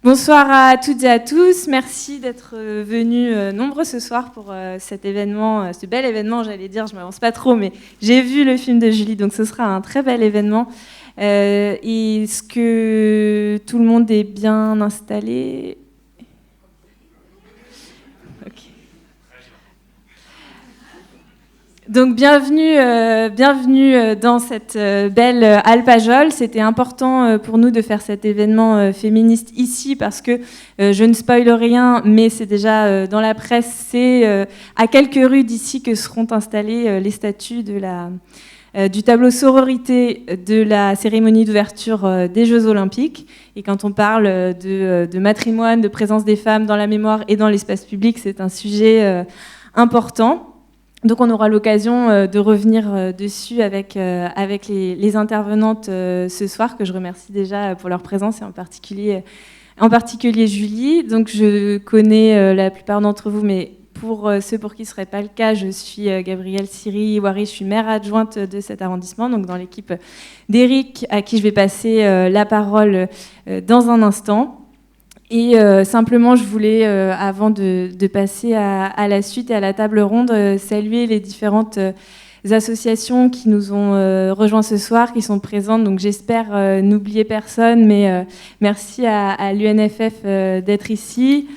Bonsoir à toutes et à tous. Merci d'être venus nombreux ce soir pour cet événement, ce bel événement, j'allais dire, je ne m'avance pas trop, mais j'ai vu le film de Julie, donc ce sera un très bel événement. Est-ce que tout le monde est bien installé ? Okay. Donc bienvenue dans cette belle Alpajol. C'était important pour nous de faire cet événement féministe ici parce que je ne spoile rien, mais c'est déjà dans la presse, c'est à quelques rues d'ici que seront installées les statues du tableau sororité de la cérémonie d'ouverture des Jeux Olympiques. Et quand on parle de matrimoine, de présence des femmes dans la mémoire et dans l'espace public, c'est un sujet important. Donc on aura l'occasion de revenir dessus avec les intervenantes ce soir, que je remercie déjà pour leur présence, et en particulier Julie. Donc je connais la plupart d'entre vous, mais pour ceux pour qui ce ne serait pas le cas, je suis Gabrielle Siri-Wari, je suis maire adjointe de cet arrondissement, donc dans l'équipe d'Éric, à qui je vais passer la parole dans un instant. Et simplement, je voulais, avant de passer à la suite et à la table ronde, saluer les différentes associations qui nous ont rejoints ce soir, qui sont présentes. Donc j'espère n'oublier personne, mais merci à l'UNFF d'être ici.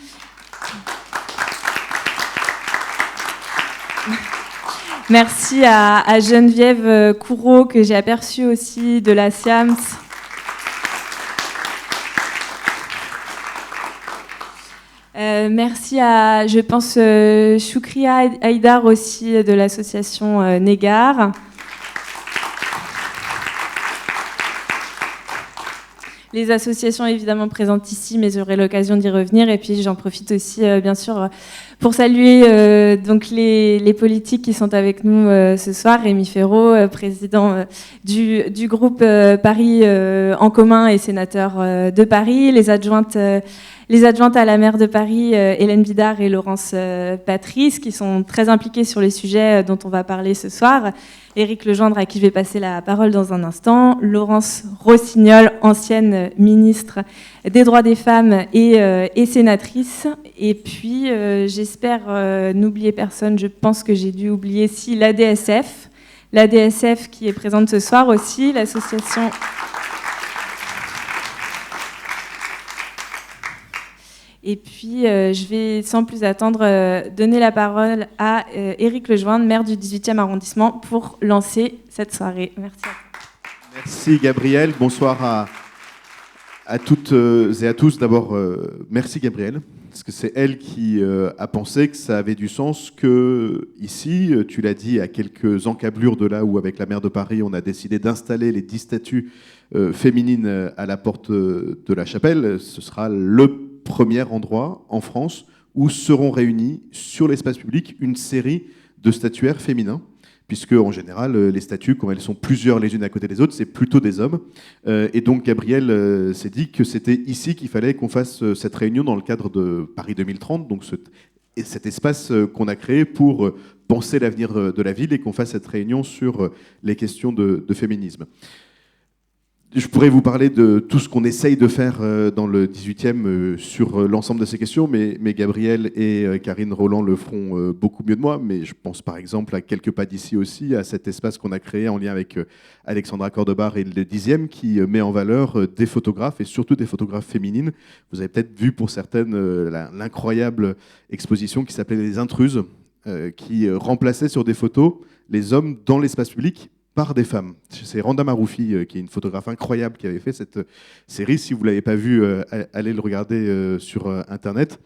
Merci à Geneviève Courreau, que j'ai aperçue aussi, de la SIAMS. Merci à, je pense, Choukria Haïdar aussi, de l'association Négar. Les associations évidemment présentes ici, mais j'aurai l'occasion d'y revenir. Et puis j'en profite aussi, bien sûr, pour saluer donc les politiques qui sont avec nous ce soir. Rémi Ferraud, président du groupe Paris en commun et sénateur de Paris. Les adjointes à la maire de Paris, Hélène Bidard et Laurence Patrice, qui sont très impliquées sur les sujets dont on va parler ce soir. Éric Legendre, à qui je vais passer la parole dans un instant. Laurence Rossignol, ancienne ministre des droits des femmes et sénatrice. Et puis, j'espère n'oublier personne, je pense que j'ai dû oublier si l'ADSF. L'ADSF qui est présente ce soir aussi, l'association... Et puis, je vais sans plus attendre donner la parole à Éric Lejoindre, maire du 18e arrondissement, pour lancer cette soirée. Merci à vous. Merci Gabrielle. Bonsoir à toutes et à tous. D'abord, merci Gabrielle, parce que c'est elle qui a pensé que ça avait du sens que ici, tu l'as dit, à quelques encablures de là où, avec la maire de Paris, on a décidé d'installer les 10 statues féminines à la porte de la chapelle. Ce sera le premier endroit en France où seront réunis sur l'espace public une série de statuaires féminins, puisque en général, les statues, quand elles sont plusieurs les unes à côté des autres, c'est plutôt des hommes. Et donc Gabrielle s'est dit que c'était ici qu'il fallait qu'on fasse cette réunion dans le cadre de Paris 2030, donc cet espace qu'on a créé pour penser l'avenir de la ville et qu'on fasse cette réunion sur les questions de féminisme. Je pourrais vous parler de tout ce qu'on essaye de faire dans le 18e sur l'ensemble de ces questions, mais Gabrielle et Karine Roland le feront beaucoup mieux de moi. Mais je pense par exemple à quelques pas d'ici aussi, à cet espace qu'on a créé en lien avec Alexandra Cordobar et le 10e, qui met en valeur des photographes et surtout des photographes féminines. Vous avez peut-être vu pour certaines l'incroyable exposition qui s'appelait Les Intruses, qui remplaçait sur des photos les hommes dans l'espace public par des femmes. C'est Randa Maroufi, qui est une photographe incroyable, qui avait fait cette série. Si vous ne l'avez pas vue, allez le regarder sur Internet.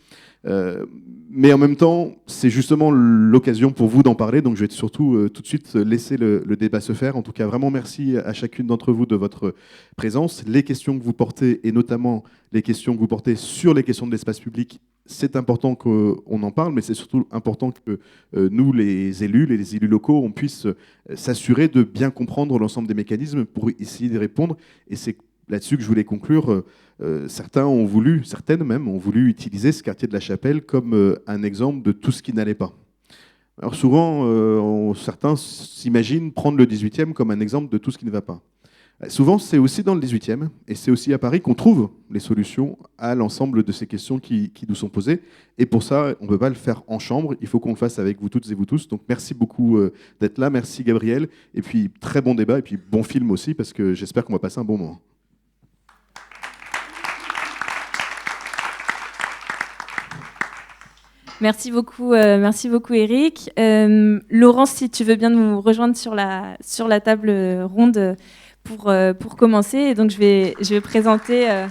Mais en même temps, c'est justement l'occasion pour vous d'en parler, donc je vais surtout tout de suite laisser le débat se faire. En tout cas, vraiment merci à chacune d'entre vous de votre présence. Les questions que vous portez, et notamment les questions que vous portez sur les questions de l'espace public, c'est important qu'on en parle, mais c'est surtout important que nous, les élus locaux, on puisse s'assurer de bien comprendre l'ensemble des mécanismes pour essayer d'y répondre. Et c'est là-dessus que je voulais conclure. Certaines ont voulu utiliser ce quartier de la Chapelle comme un exemple de tout ce qui n'allait pas. Alors souvent, certains s'imaginent prendre le 18e comme un exemple de tout ce qui ne va pas. Souvent, c'est aussi dans le 18e, et c'est aussi à Paris qu'on trouve les solutions à l'ensemble de ces questions qui nous sont posées. Et pour ça, on ne peut pas le faire en chambre, il faut qu'on le fasse avec vous toutes et vous tous. Donc merci beaucoup d'être là, merci Gabriel, et puis très bon débat, et puis bon film aussi, parce que j'espère qu'on va passer un bon moment. Merci beaucoup Eric. Laurence, si tu veux bien nous rejoindre sur la table ronde pour commencer. Et donc je vais présenter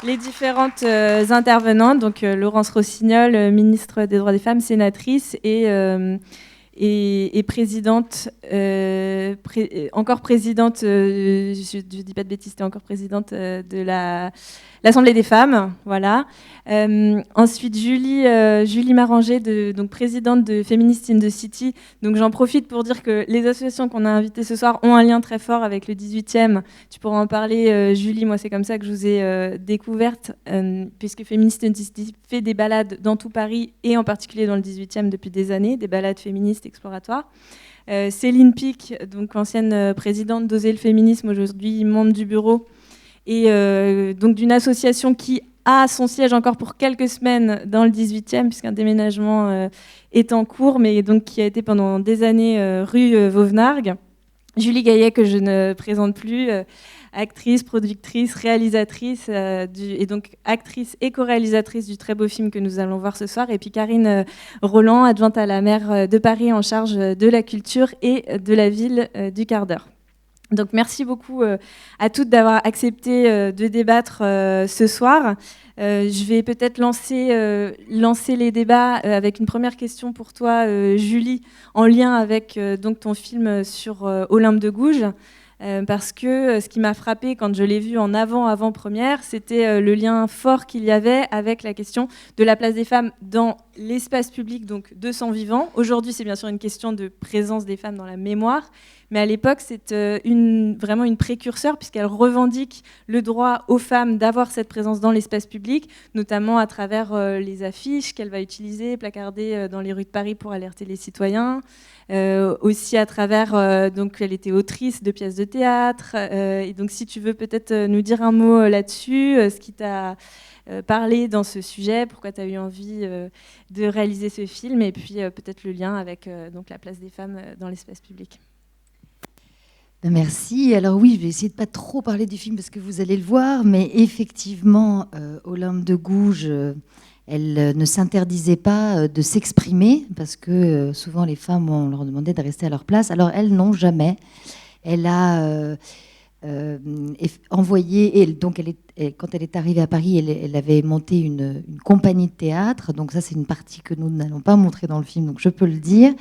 les différentes intervenantes. Donc Laurence Rossignol, ministre des Droits des Femmes, sénatrice et présidente, encore présidente, je dis pas de bêtises, c'était encore présidente de l'Assemblée des femmes, voilà. Ensuite, Julie Maranger, donc présidente de Feminists in the City. Donc j'en profite pour dire que les associations qu'on a invitées ce soir ont un lien très fort avec le 18e. Tu pourras en parler, Julie. Moi, c'est comme ça que je vous ai découverte, puisque Feminists in the City fait des balades dans tout Paris et en particulier dans le 18e depuis des années, des balades féministes exploratoires. Céline Pic, donc ancienne présidente d'Oser le féminisme, aujourd'hui membre du bureau, et donc d'une association qui a son siège encore pour quelques semaines dans le 18e, puisqu'un déménagement est en cours, mais donc qui a été pendant des années rue Vauvenargues. Julie Gaillet, que je ne présente plus, actrice, productrice, réalisatrice, et donc actrice et co-réalisatrice du très beau film que nous allons voir ce soir. Et puis Karine Roland, adjointe à la maire de Paris en charge de la culture et de la ville du quart d'heure. Donc merci beaucoup à toutes d'avoir accepté de débattre ce soir. Je vais peut-être lancer les débats avec une première question pour toi, Julie, en lien avec donc ton film sur Olympe de Gouges. Parce que ce qui m'a frappée quand je l'ai vu en avant-première, c'était le lien fort qu'il y avait avec la question de la place des femmes dans l'espace public, donc de son vivant. Aujourd'hui, c'est bien sûr une question de présence des femmes dans la mémoire, mais à l'époque, c'est vraiment une précurseur, puisqu'elle revendique le droit aux femmes d'avoir cette présence dans l'espace public, notamment à travers les affiches qu'elle va utiliser, placarder dans les rues de Paris pour alerter les citoyens. Aussi à travers, donc elle était autrice de pièces de théâtre, et donc si tu veux peut-être nous dire un mot là-dessus, ce qui t'a parlé dans ce sujet, pourquoi tu as eu envie de réaliser ce film, et puis peut-être le lien avec donc la place des femmes dans l'espace public. Merci. Alors oui, je vais essayer de pas trop parler du film parce que vous allez le voir, mais effectivement, Olympe de Gouges, elle ne s'interdisait pas de s'exprimer parce que souvent les femmes, on leur demandait de rester à leur place. Alors elle, non, jamais. Elle a envoyé, et donc quand elle est arrivée à Paris, elle avait monté une compagnie de théâtre. Donc ça, c'est une partie que nous n'allons pas montrer dans le film, donc je peux le dire,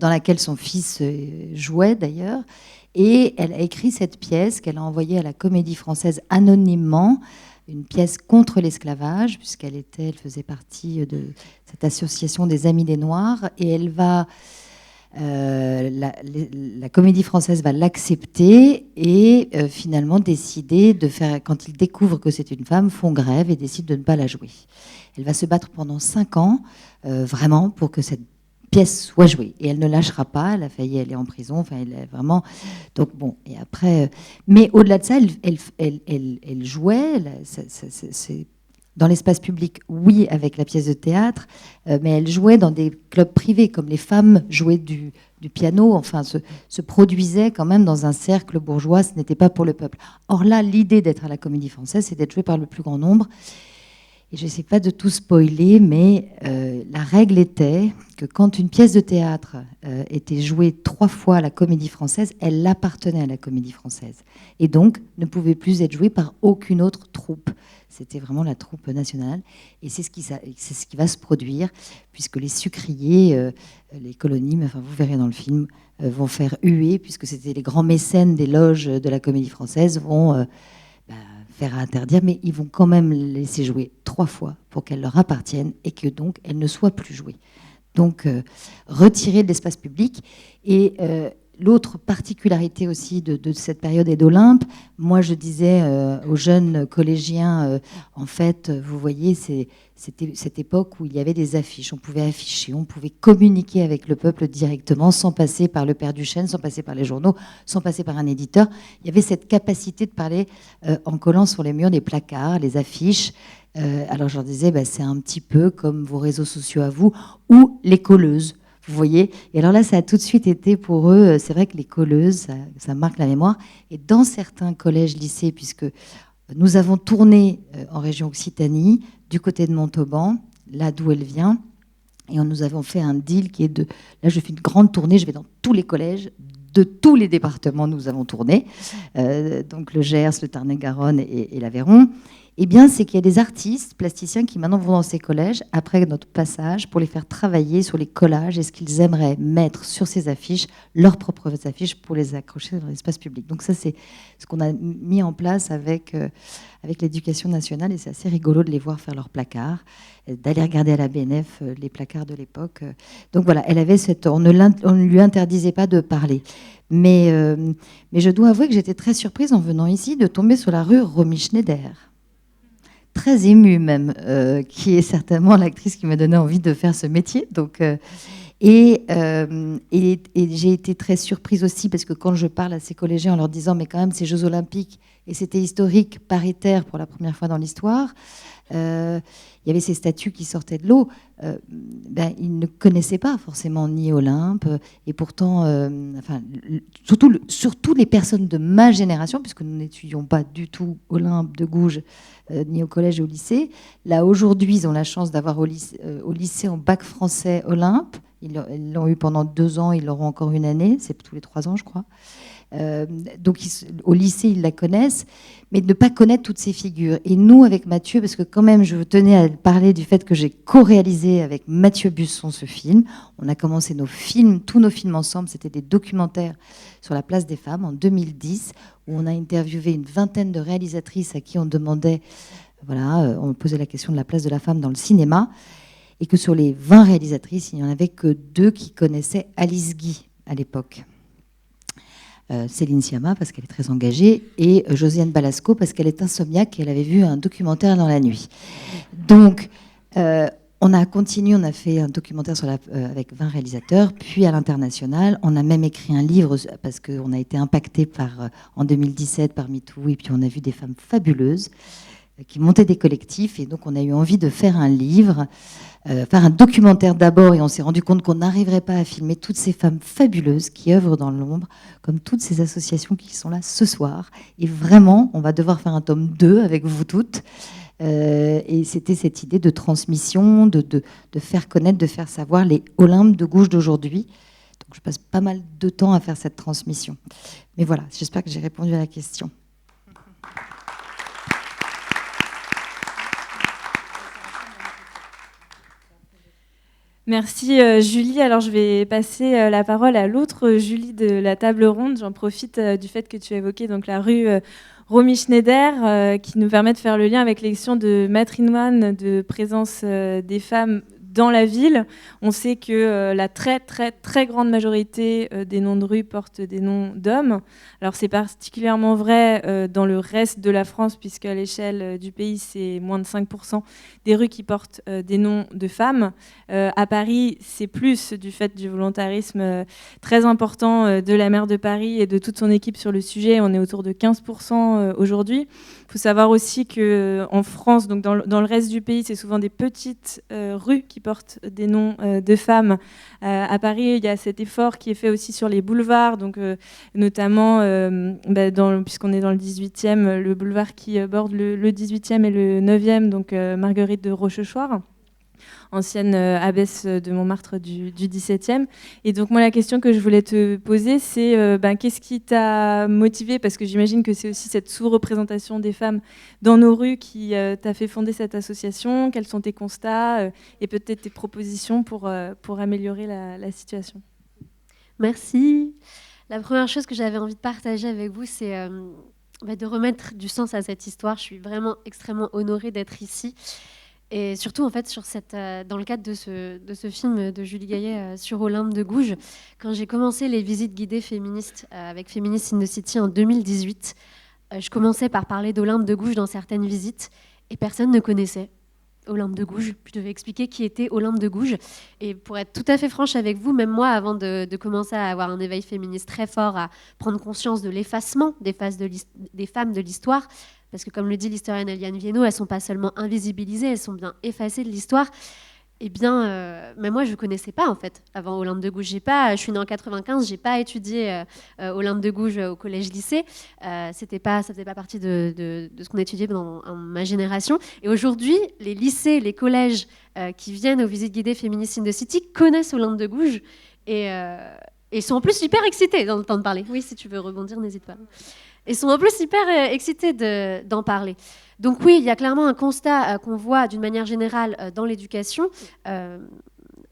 dans laquelle son fils jouait d'ailleurs. Et elle a écrit cette pièce qu'elle a envoyée à la Comédie Française anonymement, une pièce contre l'esclavage, puisqu'elle faisait partie de cette association des Amis des Noirs. Et elle va, la Comédie Française va l'accepter et finalement décider de faire, quand ils découvrent que c'est une femme, font grève et décident de ne pas la jouer. Elle va se battre pendant 5 ans, vraiment, pour que cette pièce soit jouée, et elle ne lâchera pas. Elle a failli aller en prison, enfin elle est vraiment, donc bon, et après mais au-delà de ça, elle jouait, c'est dans l'espace public, oui, avec la pièce de théâtre, mais elle jouait dans des clubs privés, comme les femmes jouaient du piano, enfin se produisaient quand même dans un cercle bourgeois, ce n'était pas pour le peuple. Or là, l'idée d'être à la Comédie Française, c'est d'être jouée par le plus grand nombre. Et je n'essaie pas de tout spoiler, mais la règle était que quand une pièce de théâtre était jouée 3 fois à la Comédie Française, elle appartenait à la Comédie Française. Et donc, ne pouvait plus être jouée par aucune autre troupe. C'était vraiment la troupe nationale. Et c'est ce qui va se produire, puisque les sucriers, les colonies, enfin, vous verrez dans le film, vont faire huer, puisque c'était les grands mécènes des loges de la Comédie Française, vont faire interdire, mais ils vont quand même laisser jouer 3 fois pour qu'elle leur appartienne et que donc elle ne soit plus jouée. Donc retirée de l'espace public. Et l'autre particularité aussi de cette période et d'Olympe, moi je disais aux jeunes collégiens, en fait, vous voyez, c'était cette époque où il y avait des affiches, on pouvait afficher, on pouvait communiquer avec le peuple directement, sans passer par le Père Duchesne, sans passer par les journaux, sans passer par un éditeur. Il y avait cette capacité de parler en collant sur les murs des placards, les affiches. Alors je leur disais, c'est un petit peu comme vos réseaux sociaux à vous, ou les colleuses. Vous voyez. Et alors là, ça a tout de suite été pour eux, c'est vrai que les colleuses, ça marque la mémoire. Et dans certains collèges, lycées, puisque nous avons tourné en région Occitanie, du côté de Montauban, là d'où elle vient, et nous avons fait un deal qui est de... Là, je fais une grande tournée, je vais dans tous les collèges, de tous les départements, nous avons tourné, donc le Gers, le Tarn-et-Garonne et l'Aveyron. Eh bien, c'est qu'il y a des artistes plasticiens qui maintenant vont dans ces collèges, après notre passage, pour les faire travailler sur les collages et ce qu'ils aimeraient mettre sur ces affiches, leurs propres affiches, pour les accrocher dans l'espace public. Donc ça, c'est ce qu'on a mis en place avec l'éducation nationale, et c'est assez rigolo de les voir faire leurs placards, d'aller regarder à la BNF les placards de l'époque. Donc voilà, elle avait on ne lui interdisait pas de parler. Mais je dois avouer que j'étais très surprise en venant ici de tomber sur la rue Romy Schneider. Très émue même, qui est certainement l'actrice qui m'a donné envie de faire ce métier. Donc, et j'ai été très surprise aussi, parce que quand je parle à ces collégiens en leur disant, mais quand même, ces Jeux Olympiques, et c'était historique, paritaire pour la première fois dans l'histoire, il y avait ces statues qui sortaient de l'eau, ils ne connaissaient pas forcément ni Olympe, et pourtant, surtout les personnes de ma génération, puisque nous n'étudions pas du tout Olympe de Gouges, ni au collège et au lycée. Là, aujourd'hui, ils ont la chance d'avoir au lycée en bac français Olympe. Ils l'ont eu pendant 2 ans, ils l'auront encore une année, c'est tous les 3 ans, je crois. Donc au lycée, ils la connaissent, mais de ne pas connaître toutes ces figures. Et nous, avec Mathieu, parce que quand même, je tenais à parler du fait que j'ai co-réalisé avec Mathieu Busson ce film. On a commencé tous nos films ensemble, c'était des documentaires sur la place des femmes en 2010, où on a interviewé une vingtaine de réalisatrices à qui on demandait, on posait la question de la place de la femme dans le cinéma, et que sur les 20 réalisatrices, il n'y en avait que 2 qui connaissaient Alice Guy à l'époque. Céline Sciamma, parce qu'elle est très engagée, et Josiane Balasco, parce qu'elle est insomniaque et elle avait vu un documentaire dans la nuit. Donc, on a continué, on a fait un documentaire avec 20 réalisateurs, puis à l'international. On a même écrit un livre, parce qu'on a été impacté en 2017 par MeToo, et puis on a vu des femmes fabuleuses qui montaient des collectifs, et donc on a eu envie de faire un livre, faire un documentaire d'abord, et on s'est rendu compte qu'on n'arriverait pas à filmer toutes ces femmes fabuleuses qui œuvrent dans l'ombre, comme toutes ces associations qui sont là ce soir. Et vraiment, on va devoir faire un tome 2 avec vous toutes. Et c'était cette idée de transmission, de faire connaître, de faire savoir les Olympes de Gouges d'aujourd'hui. Donc je passe pas mal de temps à faire cette transmission. Mais voilà, j'espère que j'ai répondu à la question. Merci Julie. Alors je vais passer la parole à l'autre Julie de la table ronde. J'en profite du fait que tu as évoqué donc, la rue Romy Schneider, qui nous permet de faire le lien avec l'élection de matrimoine de présence des femmes dans la ville. On sait que la très très très grande majorité des noms de rues portent des noms d'hommes. Alors c'est particulièrement vrai dans le reste de la France, puisque à l'échelle du pays, c'est moins de 5% des rues qui portent des noms de femmes. À Paris, c'est plus du fait du volontarisme très important de la maire de Paris et de toute son équipe sur le sujet. On est autour de 15% aujourd'hui. Il faut savoir aussi qu'en France, donc dans le reste du pays, c'est souvent des petites rues qui portent des noms de femmes. À Paris, il y a cet effort qui est fait aussi sur les boulevards, donc, notamment puisqu'on est dans le 18e, le boulevard qui borde le 18e et le 9e, donc Marguerite de Rochechouart, ancienne abbesse de Montmartre du 17e. Et donc moi, la question que je voulais te poser, c'est qu'est-ce qui t'a motivé, parce que j'imagine que c'est aussi cette sous-représentation des femmes dans nos rues qui t'a fait fonder cette association. Quels sont tes constats et peut-être tes propositions pour améliorer la situation? Merci. La première chose que j'avais envie de partager avec vous, c'est de remettre du sens à cette histoire. Je suis vraiment extrêmement honorée d'être ici. Et surtout, en fait, dans le cadre de ce film de Julie Gaillet sur Olympe de Gouges, quand j'ai commencé les visites guidées féministes avec Feminist in the City en 2018, je commençais par parler d'Olympe de Gouges dans certaines visites et personne ne connaissait Olympe de Gouges. Je devais expliquer qui était Olympe de Gouges. Et pour être tout à fait franche avec vous, même moi, avant de commencer à avoir un éveil féministe très fort, à prendre conscience de l'effacement des femmes de l'histoire, parce que comme le dit l'historienne Eliane Viennot, elles ne sont pas seulement invisibilisées, elles sont bien effacées de l'histoire. Eh bien, mais moi, je ne connaissais pas, en fait, avant Olympe de Gouges. Je suis née en 95, je n'ai pas étudié Olympe de Gouges au collège-lycée. Ça ne faisait pas partie de ce qu'on étudiait dans ma génération. Et aujourd'hui, les lycées, les collèges qui viennent aux visites guidées Feminist in the City connaissent Olympe de Gouges et sont en plus hyper excités d'entendre parler. Oui, si tu veux rebondir, n'hésite pas. Ils sont en plus hyper excités d'en parler. Donc oui, il y a clairement un constat qu'on voit d'une manière générale dans l'éducation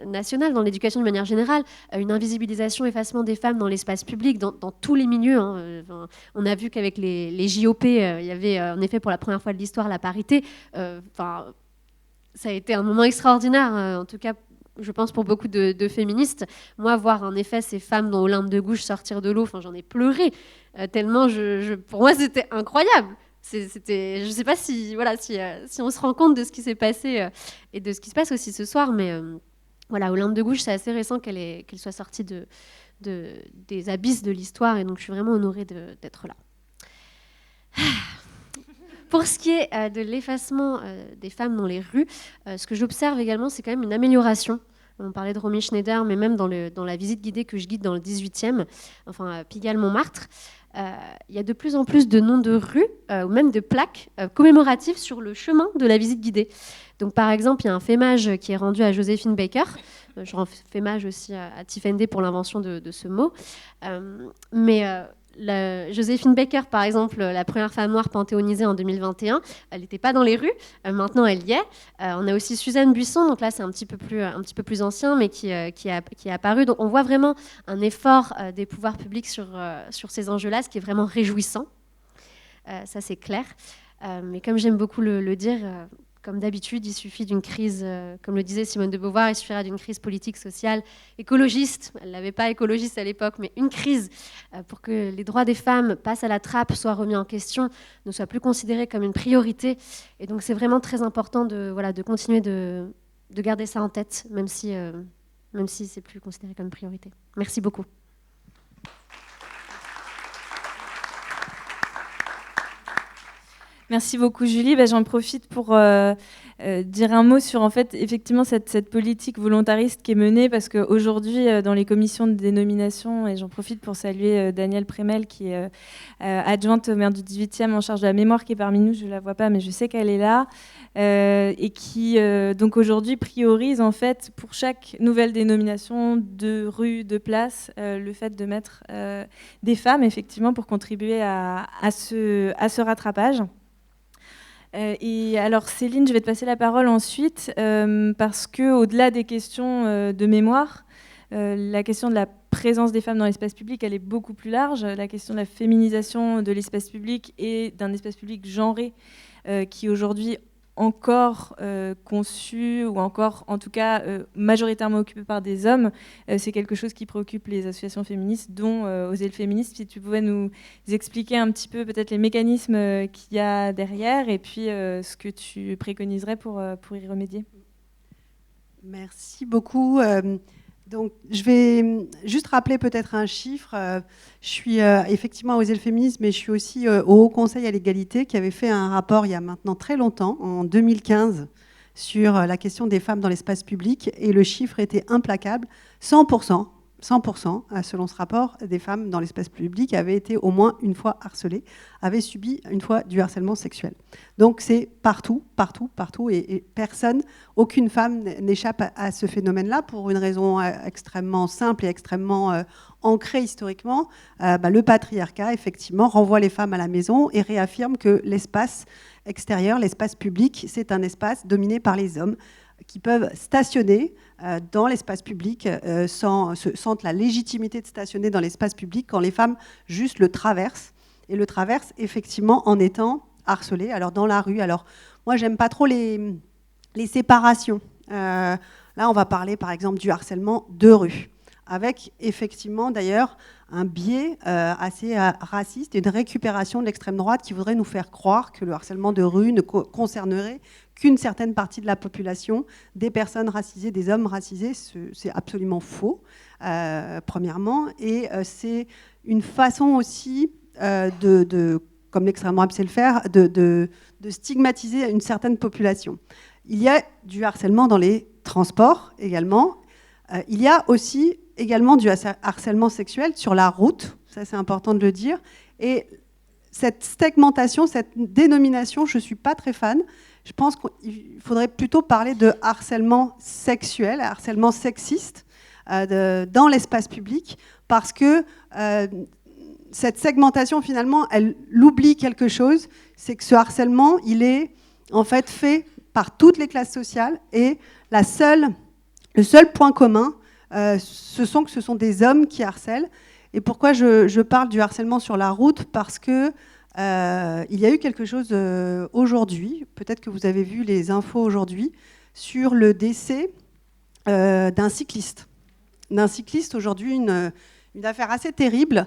nationale, dans l'éducation de manière générale, une invisibilisation, effacement des femmes dans l'espace public, dans tous les milieux. On a vu qu'avec les JOP, il y avait en effet pour la première fois de l'histoire la parité. Ça a été un moment extraordinaire, en tout cas je pense pour beaucoup de féministes. Moi, voir en effet ces femmes dans Olympe de Gouges sortir de l'eau, j'en ai pleuré, tellement pour moi c'était incroyable. Je ne sais pas si on se rend compte de ce qui s'est passé et de ce qui se passe aussi ce soir, mais voilà, Olympe de Gouges, c'est assez récent qu'elle soit sortie des abysses de l'histoire, et donc je suis vraiment honorée d'être là. Pour ce qui est de l'effacement des femmes dans les rues, ce que j'observe également, c'est quand même une amélioration. On parlait de Romy Schneider, mais même dans la visite guidée que je guide dans le 18e, enfin Pigalle-Montmartre, il y a de plus en plus de noms de rues ou même de plaques commémoratives sur le chemin de la visite guidée. Donc par exemple, il y a un fémage qui est rendu à Joséphine Baker. Je rends fémage aussi à Tiffany pour l'invention de ce mot. Joséphine Baker, par exemple, la première femme noire panthéonisée en 2021, elle n'était pas dans les rues, maintenant elle y est. On a aussi Suzanne Buisson, donc là c'est un petit peu plus ancien, mais qui est apparu. Donc on voit vraiment un effort des pouvoirs publics sur ces enjeux-là, ce qui est vraiment réjouissant. Ça c'est clair. Mais comme j'aime beaucoup le dire, comme d'habitude, il suffit d'une crise, comme le disait Simone de Beauvoir, il suffira d'une crise politique, sociale, écologiste. Elle n'avait pas écologiste à l'époque, mais une crise pour que les droits des femmes passent à la trappe, soient remis en question, ne soient plus considérés comme une priorité. Et donc c'est vraiment très important de continuer de garder ça en tête, même si c'est plus considéré comme une priorité. Merci beaucoup. Merci beaucoup Julie. J'en profite pour dire un mot sur en fait effectivement cette politique volontariste qui est menée, parce qu'aujourd'hui dans les commissions de dénomination, et j'en profite pour saluer Danielle Prémel qui est adjointe au maire du 18e en charge de la mémoire, qui est parmi nous, je ne la vois pas mais je sais qu'elle est là, et qui donc aujourd'hui priorise en fait pour chaque nouvelle dénomination de rue, de place, le fait de mettre des femmes effectivement pour contribuer à ce rattrapage. Et alors Céline, je vais te passer la parole ensuite, parce qu'au-delà des questions de mémoire, la question de la présence des femmes dans l'espace public, elle est beaucoup plus large. La question de la féminisation de l'espace public et d'un espace public genré qui aujourd'hui encore conçu, ou encore en tout cas majoritairement occupé par des hommes, c'est quelque chose qui préoccupe les associations féministes, dont Oser le féminisme. Si tu pouvais nous expliquer un petit peu peut-être les mécanismes qu'il y a derrière, et puis ce que tu préconiserais pour y remédier. Merci beaucoup. Donc, je vais juste rappeler peut-être un chiffre. Je suis effectivement à Oser le féminisme, mais je suis aussi au Haut Conseil à l'égalité, qui avait fait un rapport il y a maintenant très longtemps, en 2015, sur la question des femmes dans l'espace public. Et le chiffre était implacable. 100%, selon ce rapport, des femmes dans l'espace public avaient été au moins une fois harcelées, avaient subi une fois du harcèlement sexuel. Donc c'est partout, et personne, aucune femme n'échappe à ce phénomène-là, pour une raison extrêmement simple et extrêmement ancrée historiquement. Le patriarcat, effectivement, renvoie les femmes à la maison et réaffirme que l'espace extérieur, l'espace public, c'est un espace dominé par les hommes, qui peuvent stationner dans l'espace public sentent la légitimité de stationner dans l'espace public quand les femmes juste le traversent, et le traversent effectivement en étant harcelées. Alors dans la rue, alors moi j'aime pas trop les les séparations. Là, on va parler par exemple du harcèlement de rue, avec effectivement d'ailleurs un biais assez raciste et une récupération de l'extrême droite qui voudrait nous faire croire que le harcèlement de rue ne concernerait qu'une certaine partie de la population, des personnes racisées, des hommes racisés. C'est absolument faux, premièrement. Et c'est une façon aussi, comme l'extrême droite sait le faire, de stigmatiser une certaine population. Il y a du harcèlement dans les transports également. Il y a aussi également du harcèlement sexuel sur la route, ça c'est important de le dire. Et cette segmentation, cette dénomination, je ne suis pas très fan. Je pense qu'il faudrait plutôt parler de harcèlement sexuel, harcèlement sexiste dans l'espace public, parce que cette segmentation, finalement, elle oublie quelque chose, c'est que ce harcèlement, il est en fait fait par toutes les classes sociales, et le seul point commun, ce sont des hommes qui harcèlent. Et pourquoi je parle du harcèlement sur la route? Parce que il y a eu quelque chose aujourd'hui, peut-être que vous avez vu les infos aujourd'hui, sur le décès d'un cycliste. Aujourd'hui, une affaire assez terrible.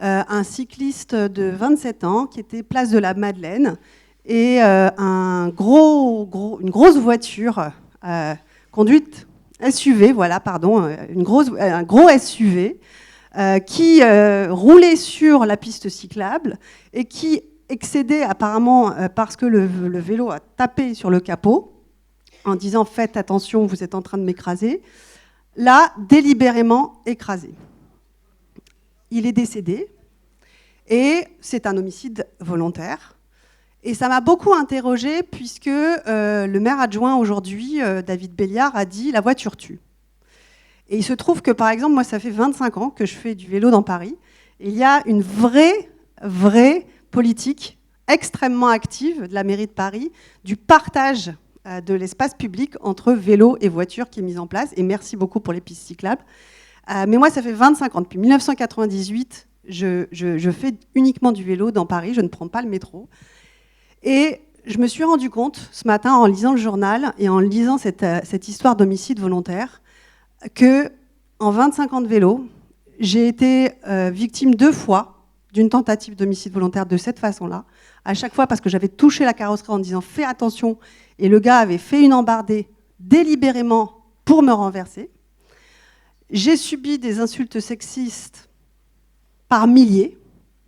Un cycliste de 27 ans qui était place de la Madeleine, et une grosse voiture conduite SUV, voilà, pardon, un gros SUV qui roulait sur la piste cyclable et qui excédait apparemment parce que le vélo a tapé sur le capot en disant « Faites attention, vous êtes en train de m'écraser », l'a délibérément écrasé. Il est décédé et c'est un homicide volontaire. Et ça m'a beaucoup interrogée puisque le maire adjoint aujourd'hui, David Béliard, a dit « la voiture tue ». Et il se trouve que, par exemple, moi, ça fait 25 ans que je fais du vélo dans Paris. Et il y a une vraie politique extrêmement active de la mairie de Paris du partage de l'espace public entre vélo et voiture qui est mise en place. Et merci beaucoup pour les pistes cyclables. Mais moi, ça fait 25 ans. Depuis 1998, je fais uniquement du vélo dans Paris. Je ne prends pas le métro. Et je me suis rendu compte ce matin en lisant le journal et en lisant cette histoire d'homicide volontaire que en 25 ans de vélo, j'ai été victime 2 fois d'une tentative d'homicide volontaire de cette façon-là. À chaque fois parce que j'avais touché la carrosserie en disant « fais attention » et le gars avait fait une embardée délibérément pour me renverser. J'ai subi des insultes sexistes par milliers,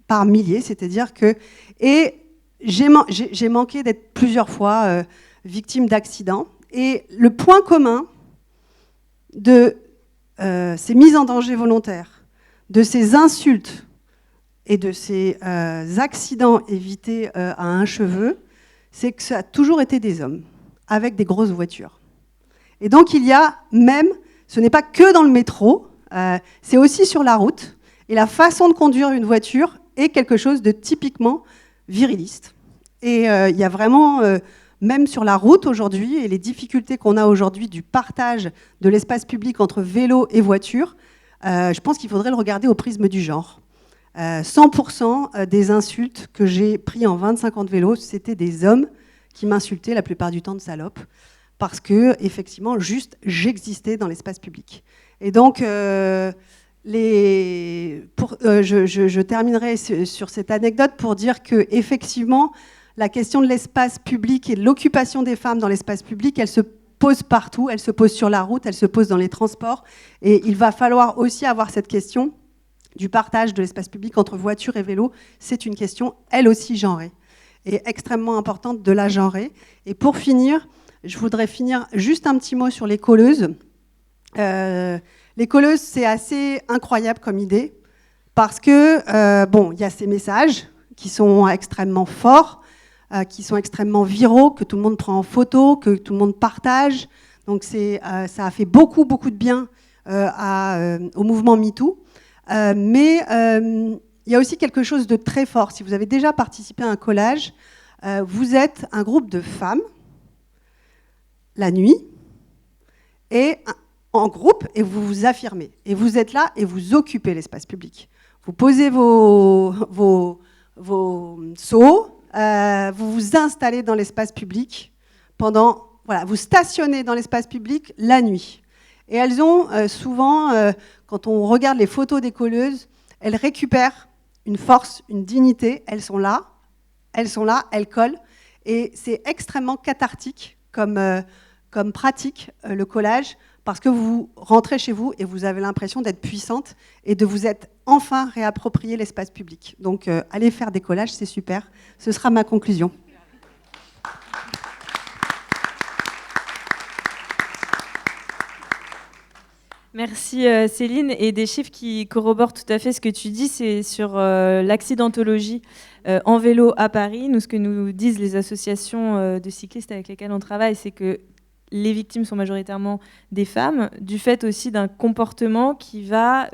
c'est-à-dire que... Et j'ai manqué d'être plusieurs fois victime d'accidents. Et le point commun de ces mises en danger volontaires, de ces insultes et de ces accidents évités à un cheveu, c'est que ça a toujours été des hommes, avec des grosses voitures. Et donc il y a même, ce n'est pas que dans le métro, c'est aussi sur la route. Et la façon de conduire une voiture est quelque chose de typiquement viriliste. Et il y a vraiment, même sur la route aujourd'hui, et les difficultés qu'on a aujourd'hui du partage de l'espace public entre vélo et voiture, je pense qu'il faudrait le regarder au prisme du genre. 100% des insultes que j'ai pris en 25 ans de vélo, c'était des hommes qui m'insultaient la plupart du temps de salope, parce que, effectivement, juste, j'existais dans l'espace public. Et donc... je terminerai sur cette anecdote pour dire que effectivement, la question de l'espace public et de l'occupation des femmes dans l'espace public, elle se pose partout, elle se pose sur la route, elle se pose dans les transports, et il va falloir aussi avoir cette question du partage de l'espace public entre voiture et vélo. C'est une question, elle aussi, genrée, et extrêmement importante de la genrer. Et pour finir, je voudrais finir juste un petit mot sur les colleuses. Les colleuses, c'est assez incroyable comme idée, parce que, bon, il y a ces messages qui sont extrêmement forts, qui sont extrêmement viraux, que tout le monde prend en photo, que tout le monde partage. Donc ça a fait beaucoup de bien au mouvement MeToo. Mais il y a aussi quelque chose de très fort. Si vous avez déjà participé à un collage, vous êtes un groupe de femmes, la nuit, et en groupe, et vous vous affirmez. Et vous êtes là et vous occupez l'espace public. Vous posez vos seaux, vous vous installez dans l'espace public pendant voilà, vous stationnez dans l'espace public la nuit. Et elles ont souvent, quand on regarde les photos des colleuses, elles récupèrent une force, une dignité. Elles sont là, elles collent. Et c'est extrêmement cathartique comme pratique, le collage, parce que vous rentrez chez vous et vous avez l'impression d'être puissante et de vous être enfin réapproprié l'espace public. Donc, allez faire des collages, c'est super. Ce sera ma conclusion. Merci Céline. Et des chiffres qui corroborent tout à fait ce que tu dis, c'est sur l'accidentologie en vélo à Paris. Nous, ce que nous disent les associations de cyclistes avec lesquelles on travaille, c'est que les victimes sont majoritairement des femmes, du fait aussi d'un comportement qui va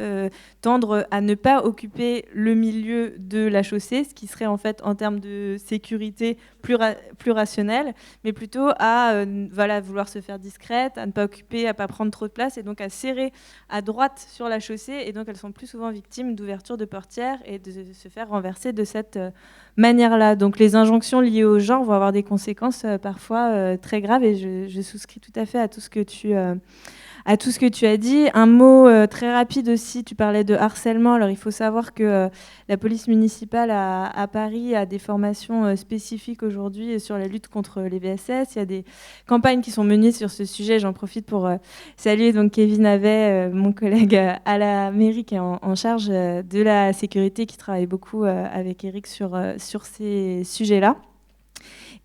tendre à ne pas occuper le milieu de la chaussée, ce qui serait en fait en termes de sécurité plus rationnel, mais plutôt à vouloir se faire discrète, à ne pas occuper, à ne pas prendre trop de place, et donc à serrer à droite sur la chaussée, et donc elles sont plus souvent victimes d'ouverture de portières et de se faire renverser de cette manière-là. Donc les injonctions liées au genre vont avoir des conséquences parfois très graves, et je souscris tout à fait à tout ce que tu as dit. Un mot très rapide aussi, tu parlais de harcèlement. Alors il faut savoir que la police municipale à Paris a des formations spécifiques aujourd'hui sur la lutte contre les VSS. Il y a des campagnes qui sont menées sur ce sujet. J'en profite pour saluer donc Kevin Avet, mon collègue à la mairie qui est en charge de la sécurité, qui travaille beaucoup avec Eric sur ces sujets-là.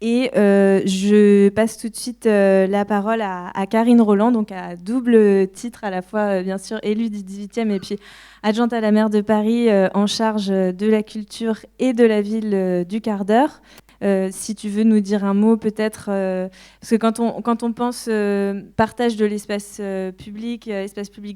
Et je passe tout de suite la parole à Karine Roland, donc à double titre, à la fois bien sûr élue du 18e et puis adjointe à la maire de Paris en charge de la culture et de la ville du quart d'heure. Si tu veux nous dire un mot peut-être, parce que quand on pense partage de l'espace public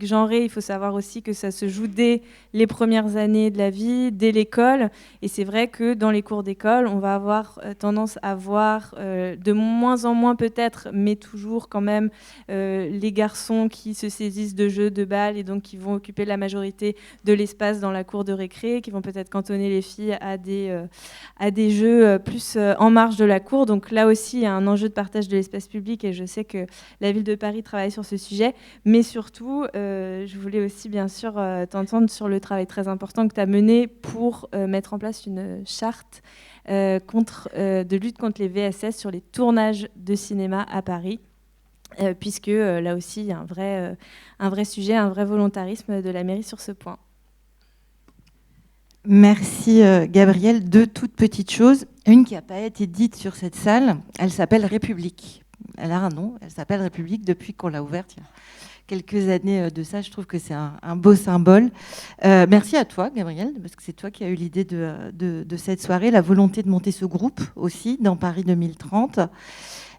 genré, il faut savoir aussi que ça se joue dès les premières années de la vie, dès l'école, et c'est vrai que dans les cours d'école, on va avoir tendance à voir de moins en moins peut-être, mais toujours quand même, les garçons qui se saisissent de jeux de balles et donc qui vont occuper la majorité de l'espace dans la cour de récré, qui vont peut-être cantonner les filles à des jeux plus en marge de la cour. Donc là aussi, il y a un enjeu de partage de l'espace public, et je sais que la ville de Paris travaille sur ce sujet. Mais surtout, je voulais aussi bien sûr t'entendre sur le travail très important que tu as mené pour mettre en place une charte de lutte contre les VSS sur les tournages de cinéma à Paris. Puisque là aussi, il y a un vrai sujet, un vrai volontarisme de la mairie sur ce point. Merci Gabrielle. Deux toutes petites choses. Une qui n'a pas été dite sur cette salle, elle s'appelle République. Elle a un nom, elle s'appelle République depuis qu'on l'a ouverte il y a quelques années de ça. Je trouve que c'est un beau symbole. Merci à toi Gabrielle, parce que c'est toi qui as eu l'idée de cette soirée, la volonté de monter ce groupe aussi dans Paris 2030.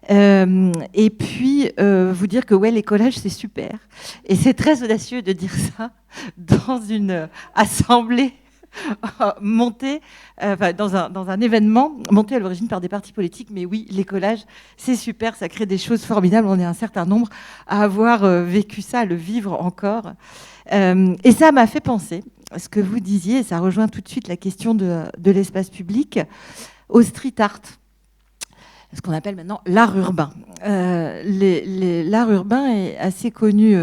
Et puis vous dire que ouais, les collages c'est super, et c'est très audacieux de dire ça dans une assemblée montée, dans un événement monté à l'origine par des partis politiques. Mais oui, les collages c'est super, ça crée des choses formidables. On est un certain nombre à avoir vécu ça, à le vivre encore, et ça m'a fait penser à ce que vous disiez, et ça rejoint tout de suite la question de l'espace public, au street art, ce qu'on appelle maintenant l'art urbain. L'art urbain est assez connu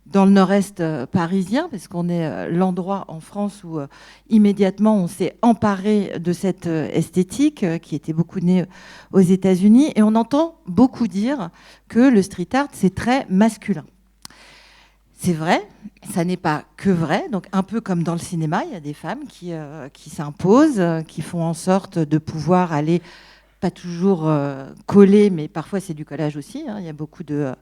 dans le nord-est parisien, parce qu'on est l'endroit en France où immédiatement on s'est emparé de cette esthétique qui était beaucoup née aux États-Unis, et on entend beaucoup dire que le street art c'est très masculin. C'est vrai, ça n'est pas que vrai. Donc un peu comme dans le cinéma, il y a des femmes qui s'imposent, qui font en sorte de pouvoir aller, pas toujours coller, mais parfois c'est du collage aussi, hein. Il y a beaucoup de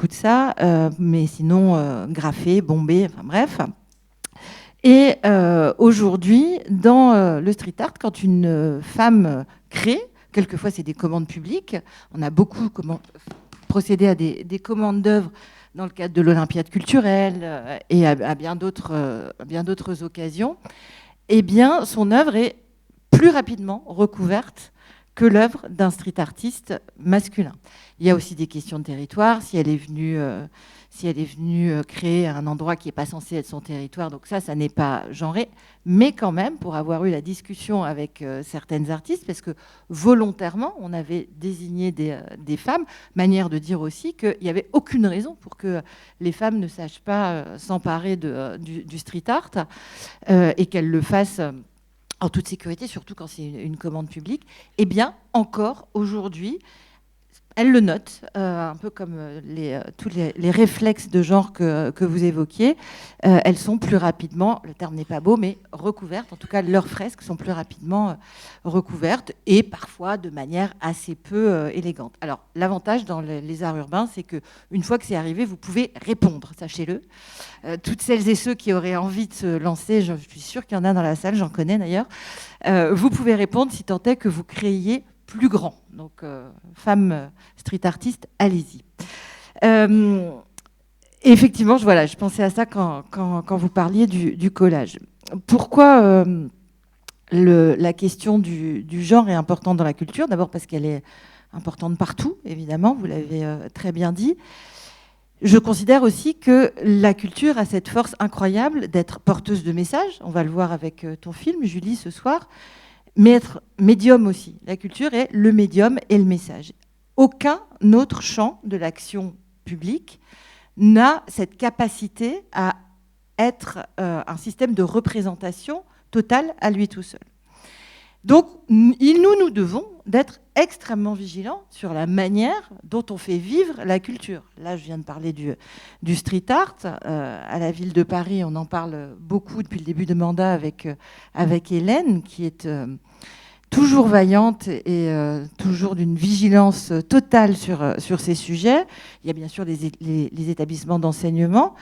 ça, mais sinon graffer, bomber, enfin bref. Et aujourd'hui, dans le street art, quand une femme crée, quelquefois c'est des commandes publiques, on a beaucoup procédé à des commandes d'œuvres dans le cadre de l'Olympiade culturelle et à bien d'autres occasions, eh bien son œuvre est plus rapidement recouverte que l'œuvre d'un street artiste masculin. Il y a aussi des questions de territoire, si elle est venue créer un endroit qui n'est pas censé être son territoire, donc ça n'est pas genré, mais quand même, pour avoir eu la discussion avec certaines artistes, parce que volontairement, on avait désigné des femmes, manière de dire aussi qu'il n'y avait aucune raison pour que les femmes ne sachent pas s'emparer du street art et qu'elles le fassent en toute sécurité, surtout quand c'est une commande publique. Eh bien, encore aujourd'hui, elle le note, un peu comme tous les réflexes de genre que vous évoquiez. Elles sont plus rapidement, le terme n'est pas beau, mais recouvertes. En tout cas, leurs fresques sont plus rapidement recouvertes et parfois de manière assez peu élégante. Alors, l'avantage dans les arts urbains, c'est qu'une fois que c'est arrivé, vous pouvez répondre, sachez-le. Toutes celles et ceux qui auraient envie de se lancer, je suis sûre qu'il y en a dans la salle, j'en connais d'ailleurs, vous pouvez répondre si tant est que vous créiez plus grand. Donc, femme street artiste, allez-y. Effectivement, je pensais à ça quand vous parliez du collage. Pourquoi la question du genre est importante dans la culture? D'abord parce qu'elle est importante partout, évidemment, vous l'avez très bien dit. Je considère aussi que la culture a cette force incroyable d'être porteuse de messages. On va le voir avec ton film, Julie, ce soir. Mais être médium aussi. La culture est le médium et le message. Aucun autre champ de l'action publique n'a cette capacité à être un système de représentation totale à lui tout seul. Donc, nous devons d'être extrêmement vigilants sur la manière dont on fait vivre la culture. Là, je viens de parler du street art. À la ville de Paris, on en parle beaucoup depuis le début de mandat avec Hélène, qui est toujours vaillante et toujours d'une vigilance totale sur ces sujets. Il y a bien sûr les établissements d'enseignement.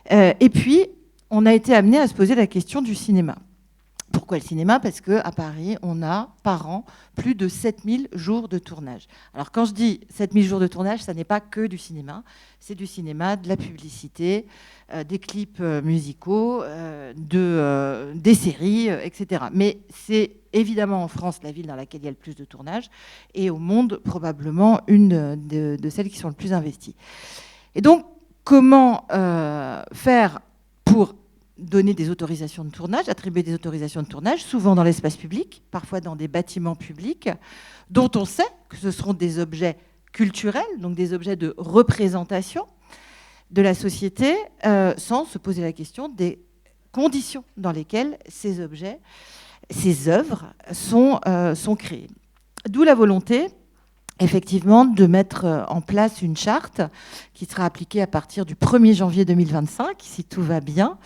Et puis, on a été amené à se poser la question du cinéma. Pourquoi le cinéma? Parce qu'à Paris, on a par an plus de 7000 jours de tournage. Alors quand je dis 7000 jours de tournage, ça n'est pas que du cinéma. C'est du cinéma, de la publicité, des clips musicaux, des séries, etc. Mais c'est évidemment en France la ville dans laquelle il y a le plus de tournage et au monde probablement une de celles qui sont le plus investies. Et donc, comment faire pour donner des autorisations de tournage, attribuer des autorisations de tournage, souvent dans l'espace public, parfois dans des bâtiments publics, dont on sait que ce seront des objets culturels, donc des objets de représentation de la société, sans se poser la question des conditions dans lesquelles ces objets, ces œuvres sont créées. D'où la volonté, effectivement, de mettre en place une charte qui sera appliquée à partir du 1er janvier 2025, si tout va bien,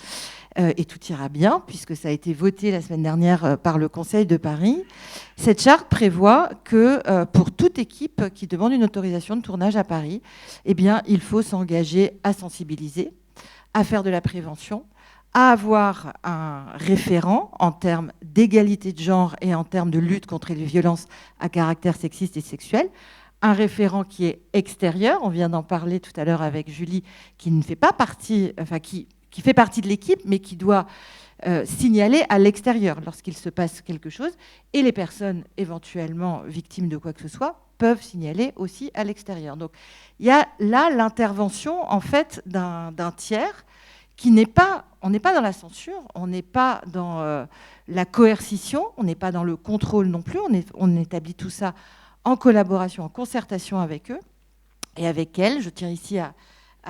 et tout ira bien, puisque ça a été voté la semaine dernière par le Conseil de Paris. Cette charte prévoit que pour toute équipe qui demande une autorisation de tournage à Paris, eh bien, il faut s'engager à sensibiliser, à faire de la prévention, à avoir un référent en termes d'égalité de genre et en termes de lutte contre les violences à caractère sexiste et sexuel, un référent qui est extérieur, on vient d'en parler tout à l'heure avec Julie, qui ne fait pas partie, enfin qui fait partie de l'équipe, mais qui doit signaler à l'extérieur lorsqu'il se passe quelque chose, et les personnes éventuellement victimes de quoi que ce soit peuvent signaler aussi à l'extérieur. Donc il y a là l'intervention en fait d'un tiers qui n'est pas, on n'est pas dans la censure, on n'est pas dans la coercition, on n'est pas dans le contrôle non plus, on établit tout ça en collaboration, en concertation avec eux et avec elles. Je tiens ici à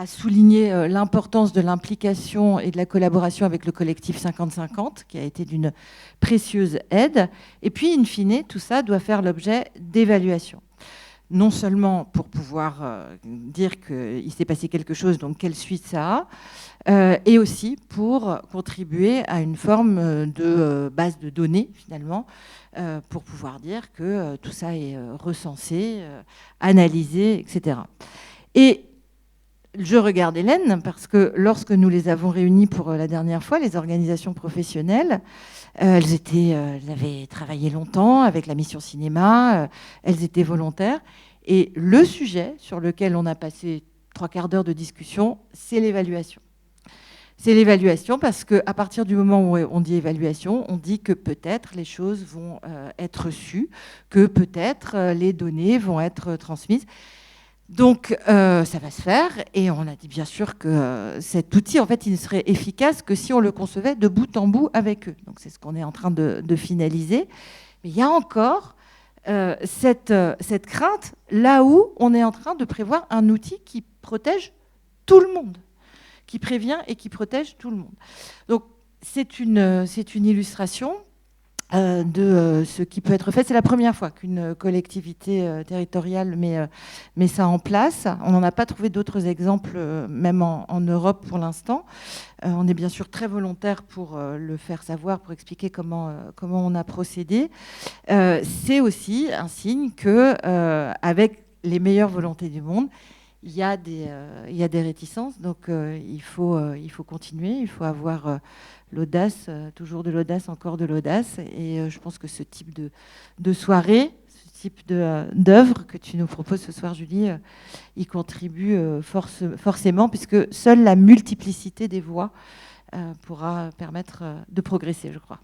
souligner l'importance de l'implication et de la collaboration avec le collectif 50-50, qui a été d'une précieuse aide. Et puis, in fine, tout ça doit faire l'objet d'évaluation. Non seulement pour pouvoir dire qu'il s'est passé quelque chose, donc quelle suite ça a, et aussi pour contribuer à une forme de base de données, finalement, pour pouvoir dire que tout ça est recensé, analysé, etc. Et je regarde Hélène, parce que lorsque nous les avons réunies pour la dernière fois, les organisations professionnelles, elles avaient travaillé longtemps avec la mission cinéma, elles étaient volontaires. Et le sujet sur lequel on a passé 3/4 d'heure de discussion, c'est l'évaluation. C'est l'évaluation, parce qu'à partir du moment où on dit évaluation, on dit que peut-être les choses vont être reçues, que peut-être les données vont être transmises. Donc, ça va se faire, et on a dit bien sûr que cet outil, en fait, il ne serait efficace que si on le concevait de bout en bout avec eux. Donc, c'est ce qu'on est en train de finaliser. Mais il y a encore cette crainte là où on est en train de prévoir un outil qui protège tout le monde, qui prévient et qui protège tout le monde. Donc, c'est une illustration de ce qui peut être fait. C'est la première fois qu'une collectivité territoriale met ça en place. On n'en a pas trouvé d'autres exemples, même en Europe pour l'instant. On est bien sûr très volontaire pour le faire savoir, pour expliquer comment on a procédé. C'est aussi un signe que, avec les meilleures volontés du monde, il y a des réticences. Donc il faut continuer, il faut avoir l'audace, toujours de l'audace, encore de l'audace. Et je pense que ce type de soirée, ce type d'œuvre que tu nous proposes ce soir, Julie, y contribue forcément, puisque seule la multiplicité des voix pourra permettre de progresser, je crois.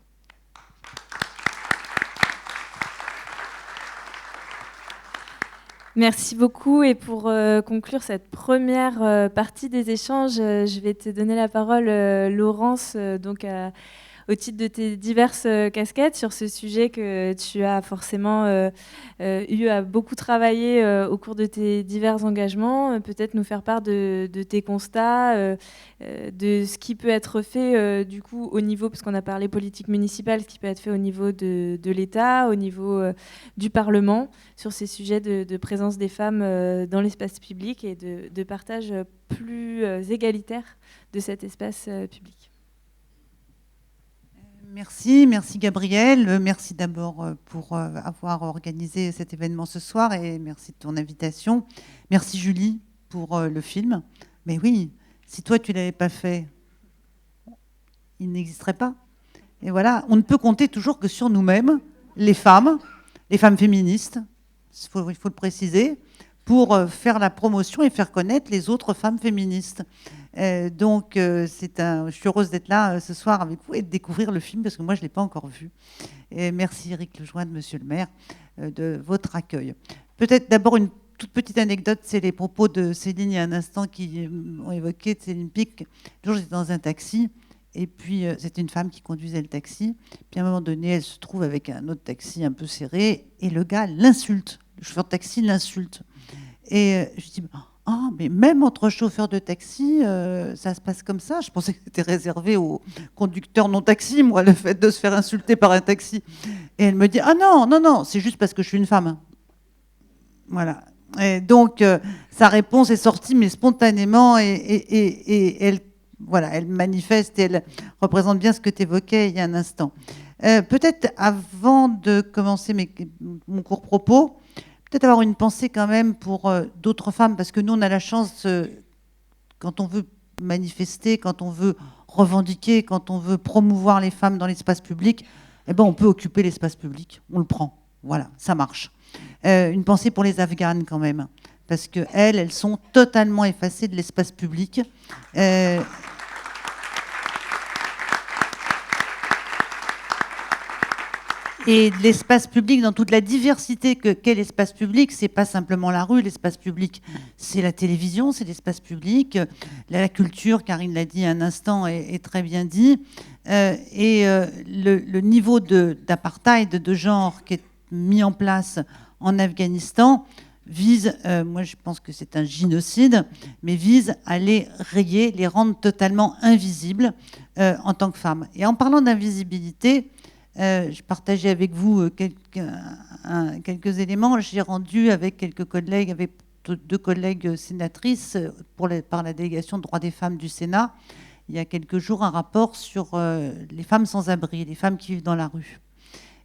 Merci beaucoup. Et pour conclure cette première partie des échanges, je vais te donner la parole, Laurence, donc au titre de tes diverses casquettes sur ce sujet que tu as forcément eu à beaucoup travailler au cours de tes divers engagements. Peut-être nous faire part de tes constats, de ce qui peut être fait du coup au niveau, parce qu'on a parlé politique municipale, ce qui peut être fait au niveau de l'État, au niveau du Parlement, sur ces sujets de présence des femmes dans l'espace public et de partage plus égalitaire de cet espace public. Merci Gabrielle. Merci d'abord pour avoir organisé cet événement ce soir et merci de ton invitation. Merci Julie pour le film. Mais oui, si toi tu ne l'avais pas fait, il n'existerait pas. Et voilà, on ne peut compter toujours que sur nous-mêmes, les femmes féministes, il faut le préciser, pour faire la promotion et faire connaître les autres femmes féministes. Donc, je suis heureuse d'être là ce soir avec vous et de découvrir le film, parce que moi, je ne l'ai pas encore vu. Et merci Éric Lejoindre, monsieur le maire, de votre accueil. Peut-être d'abord une toute petite anecdote, c'est les propos de Céline il y a un instant qui ont évoqué Céline Pic. Toujours, j'étais dans un taxi, et puis c'était une femme qui conduisait le taxi. Puis à un moment donné, elle se trouve avec un autre taxi un peu serré, et le gars l'insulte. Le chauffeur de taxi l'insulte. Et je dis... Ah, mais même entre chauffeurs de taxi, ça se passe comme ça. Je pensais que c'était réservé aux conducteurs non-taxi, moi, le fait de se faire insulter par un taxi. Et elle me dit, ah non, c'est juste parce que je suis une femme. Voilà. Et donc, sa réponse est sortie, mais spontanément, et elle manifeste et elle représente bien ce que tu évoquais il y a un instant. Peut-être avant de commencer mon court propos, peut-être avoir une pensée quand même pour d'autres femmes, parce que nous, on a la chance, quand on veut manifester, quand on veut revendiquer, quand on veut promouvoir les femmes dans l'espace public, eh ben, on peut occuper l'espace public, on le prend. Voilà, ça marche. Une pensée pour les Afghanes quand même, parce qu'elles sont totalement effacées de l'espace public. Et l'espace public, dans toute la diversité qu'est l'espace public, c'est pas simplement la rue, l'espace public, c'est la télévision, c'est l'espace public, la culture, Karine l'a dit un instant, est très bien dit, et le niveau d'apartheid de genre qui est mis en place en Afghanistan vise, moi je pense que c'est un génocide, mais vise à les rayer, les rendre totalement invisibles en tant que femmes. Et en parlant d'invisibilité, je partageais avec vous quelques éléments. J'ai rendu avec quelques collègues, avec 2 collègues sénatrices par la délégation de droits des femmes du Sénat, il y a quelques jours, un rapport sur les femmes sans abri, les femmes qui vivent dans la rue.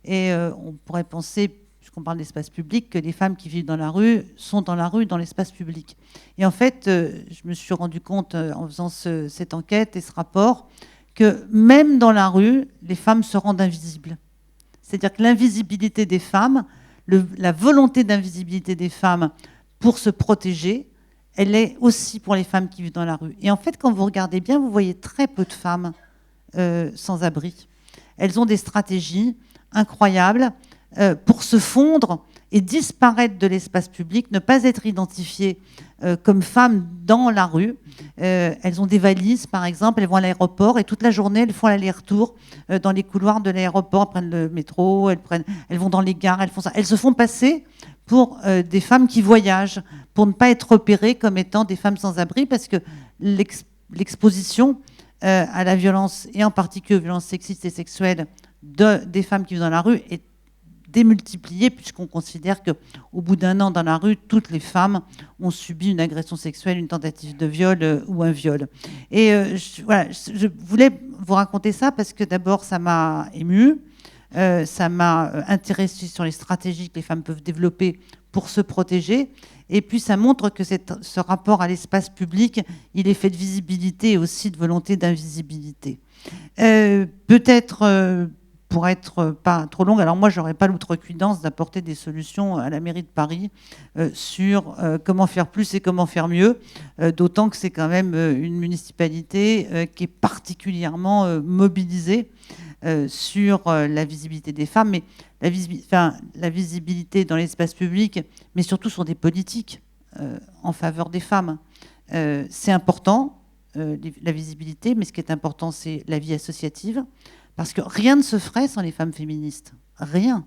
Et on pourrait penser, puisqu'on parle d'espace public, que les femmes qui vivent dans la rue sont dans la rue, dans l'espace public. Et en fait, je me suis rendu compte en faisant cette enquête et ce rapport, que même dans la rue, les femmes se rendent invisibles. C'est-à-dire que l'invisibilité des femmes, la volonté d'invisibilité des femmes pour se protéger, elle est aussi pour les femmes qui vivent dans la rue. Et en fait, quand vous regardez bien, vous voyez très peu de femmes sans abri. Elles ont des stratégies incroyables pour se fondre et disparaître de l'espace public, ne pas être identifiées comme femmes dans la rue. Elles ont des valises, par exemple, elles vont à l'aéroport et toute la journée, elles font l'aller-retour dans les couloirs de l'aéroport, elles prennent le métro, elles vont dans les gares, elles font ça. Elles se font passer pour des femmes qui voyagent, pour ne pas être repérées comme étant des femmes sans abri, parce que l'exposition à la violence, et en particulier aux violences sexistes et sexuelles des femmes qui vivent dans la rue, est démultipliée, puisqu'on considère qu'au bout d'un an dans la rue, toutes les femmes ont subi une agression sexuelle, une tentative de viol ou un viol. Et je voulais vous raconter ça parce que d'abord, ça m'a émue, ça m'a intéressée sur les stratégies que les femmes peuvent développer pour se protéger. Et puis, ça montre que ce rapport à l'espace public, il est fait de visibilité et aussi de volonté d'invisibilité. Peut-être... pour être pas trop longue, alors moi, je n'aurais pas l'outrecuidance d'apporter des solutions à la mairie de Paris sur comment faire plus et comment faire mieux, d'autant que c'est quand même une municipalité qui est particulièrement mobilisée sur la visibilité des femmes, mais la visibilité dans l'espace public, mais surtout sur des politiques en faveur des femmes. C'est important, la visibilité, mais ce qui est important, c'est la vie associative. Parce que rien ne se ferait sans les femmes féministes. Rien.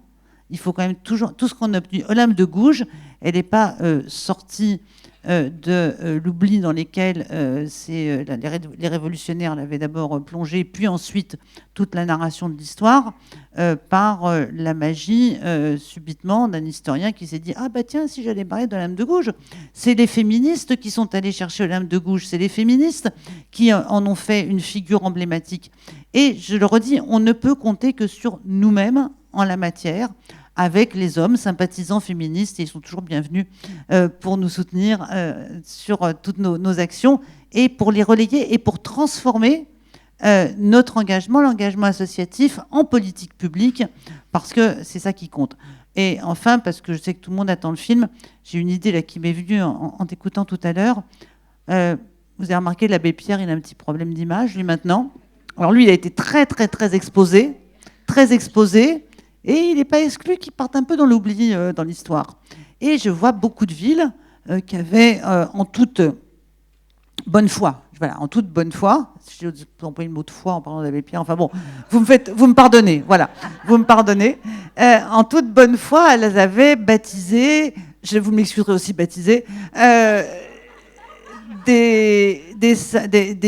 Il faut quand même toujours... Tout ce qu'on a obtenu. Olympe de Gouges, elle n'est pas sortie de l'oubli dans lesquels les révolutionnaires l'avaient d'abord plongée, puis ensuite toute la narration de l'histoire, par la magie, subitement, d'un historien qui s'est dit « Ah bah tiens, si j'allais parler d'Olympe de Gouges ». C'est les féministes qui sont allés chercher Olympe de Gouges. C'est les féministes qui en ont fait une figure emblématique. Et je le redis, on ne peut compter que sur nous-mêmes en la matière, avec les hommes sympathisants féministes, et ils sont toujours bienvenus pour nous soutenir sur toutes nos actions, et pour les relayer, et pour transformer notre engagement, l'engagement associatif, en politique publique, parce que c'est ça qui compte. Et enfin, parce que je sais que tout le monde attend le film, j'ai une idée là qui m'est venue en t'écoutant tout à l'heure. Vous avez remarqué, l'abbé Pierre, il a un petit problème d'image, lui, maintenant. Alors lui, il a été très, très, très exposé, et il n'est pas exclu qu'il parte un peu dans l'oubli dans l'histoire. Et je vois beaucoup de villes qui avaient en toute bonne foi, voilà, en toute bonne foi, si j'ai employé le mot de foi en parlant d'abbé Pierre, enfin bon, vous me pardonnez, voilà, vous me pardonnez. En toute bonne foi, elles avaient baptisé, vous m'excuserez aussi baptisé, des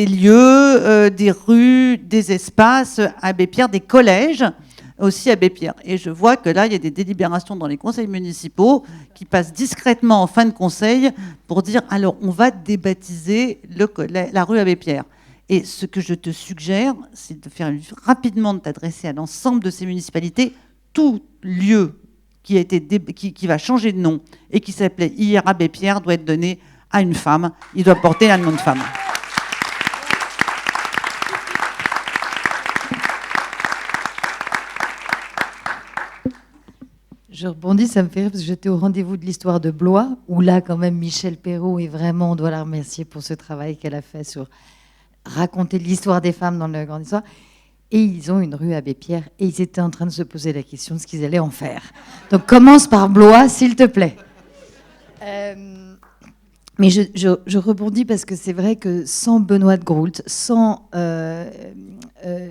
lieux, des rues, des espaces, abbé Pierre, des collèges, aussi abbé Pierre. Et je vois que là, il y a des délibérations dans les conseils municipaux qui passent discrètement en fin de conseil pour dire, alors, on va débaptiser la rue abbé Pierre. Et ce que je te suggère, c'est de faire rapidement, de t'adresser à l'ensemble de ces municipalités. Tout lieu qui va changer de nom et qui s'appelait hier abbé Pierre doit être donné à une femme. Il doit porter un nom de femme. Je rebondis, ça me fait rire parce que j'étais au rendez-vous de l'histoire de Blois, où là, quand même, Michel Perrault, et vraiment, on doit la remercier pour ce travail qu'elle a fait sur raconter l'histoire des femmes dans la grande histoire. Et ils ont une rue Abbé Pierre, et ils étaient en train de se poser la question de ce qu'ils allaient en faire. Donc, commence par Blois, s'il te plaît. Mais je rebondis parce que c'est vrai que sans Benoît de Groult, sans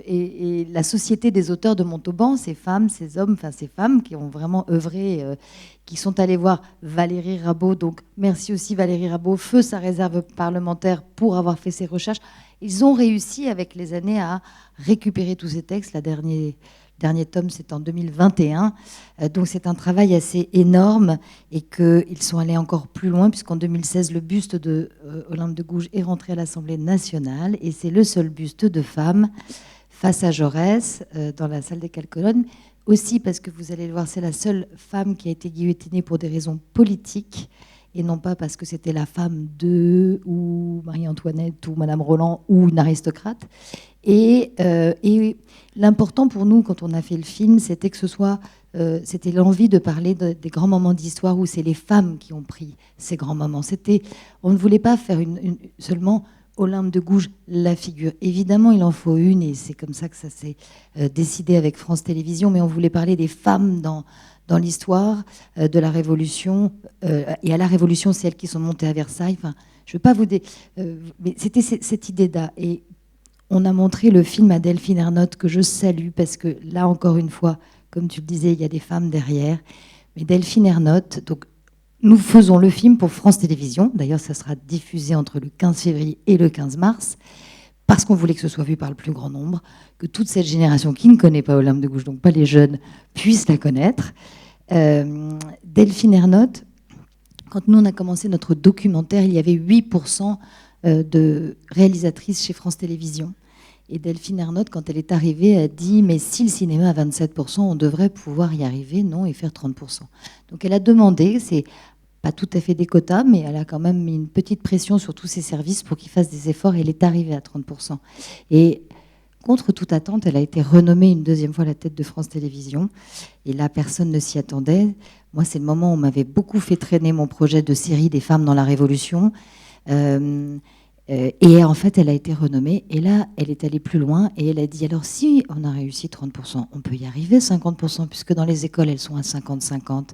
et la Société des auteurs de Montauban, ces femmes, ces hommes, enfin ces femmes qui ont vraiment œuvré, qui sont allées voir Valérie Rabault. Donc merci aussi Valérie Rabault, feu sa réserve parlementaire pour avoir fait ces recherches. Ils ont réussi avec les années à récupérer tous ces textes. Le dernier tome, c'est en 2021. Donc c'est un travail assez énorme et qu'ils sont allés encore plus loin puisqu'en 2016, le buste de Olympe de Gouges est rentré à l'Assemblée nationale et c'est le seul buste de femme face à Jaurès dans la salle des 4 colonnes. Aussi parce que vous allez le voir, c'est la seule femme qui a été guillotinée pour des raisons politiques et non pas parce que c'était la femme de, ou Marie-Antoinette, ou Madame Roland, ou une aristocrate. Et l'important pour nous, quand on a fait le film, c'était que ce soit... c'était l'envie de parler des grands moments d'histoire où c'est les femmes qui ont pris ces grands moments. On ne voulait pas faire seulement Olympe de Gouges, la figure. Évidemment, il en faut une, et c'est comme ça que ça s'est décidé avec France Télévisions, mais on voulait parler des femmes dans l'histoire de la Révolution. Et à la Révolution, c'est elles qui sont montées à Versailles. Enfin, je ne veux pas vous... mais c'était cette idée-là. Et on a montré le film à Delphine Ernotte, que je salue, parce que là, encore une fois, comme tu le disais, il y a des femmes derrière. Mais Delphine Ernotte, donc, nous faisons le film pour France Télévisions. D'ailleurs, ça sera diffusé entre le 15 février et le 15 mars, parce qu'on voulait que ce soit vu par le plus grand nombre, que toute cette génération qui ne connaît pas Olympe de Gouges, donc pas les jeunes, puisse la connaître. Delphine Ernotte, quand nous, on a commencé notre documentaire, il y avait 8% de réalisatrices chez France Télévisions. Et Delphine Ernotte, quand elle est arrivée, a dit « Mais si le cinéma a 27%, on devrait pouvoir y arriver, non, et faire 30%. » Donc elle a demandé, c'est pas tout à fait des quotas, mais elle a quand même mis une petite pression sur tous ses services pour qu'ils fassent des efforts, et elle est arrivée à 30%. Et contre toute attente, elle a été renommée une deuxième fois à la tête de France Télévisions. Et là, personne ne s'y attendait. Moi, c'est le moment où on m'avait beaucoup fait traîner mon projet de série des femmes dans la Révolution. Et en fait, elle a été renommée. Et là, elle est allée plus loin. Et elle a dit, alors si on a réussi 30%, on peut y arriver 50%, puisque dans les écoles, elles sont à 50-50.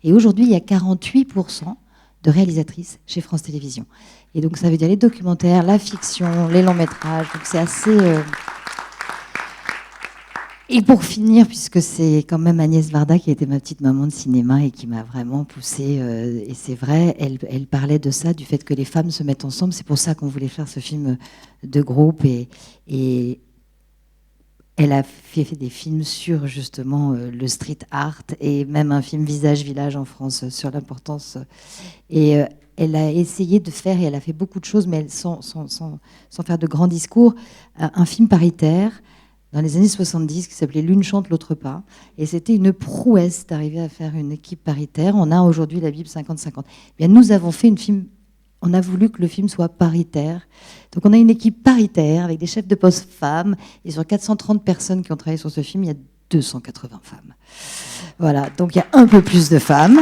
Et aujourd'hui, il y a 48% de réalisatrices chez France Télévisions. Et donc, ça veut dire les documentaires, la fiction, les longs métrages. Donc, c'est assez... Et pour finir, puisque c'est quand même Agnès Varda qui a été ma petite maman de cinéma et qui m'a vraiment poussée, et c'est vrai, elle parlait de ça, du fait que les femmes se mettent ensemble. C'est pour ça qu'on voulait faire ce film de groupe. Et elle a fait des films sur justement le street art et même un film Visage-Village en France sur l'importance. Et elle a essayé de faire, et elle a fait beaucoup de choses, mais sans faire de grands discours, un film paritaire dans les années 70 qui s'appelait L'une chante, l'autre pas. Et c'était une prouesse d'arriver à faire une équipe paritaire. On a aujourd'hui la Bible 50-50. Bien, nous avons fait une film, on a voulu que le film soit paritaire. Donc on a une équipe paritaire avec des chefs de poste femmes. Et sur 430 personnes qui ont travaillé sur ce film, il y a 280 femmes. Voilà, donc il y a un peu plus de femmes.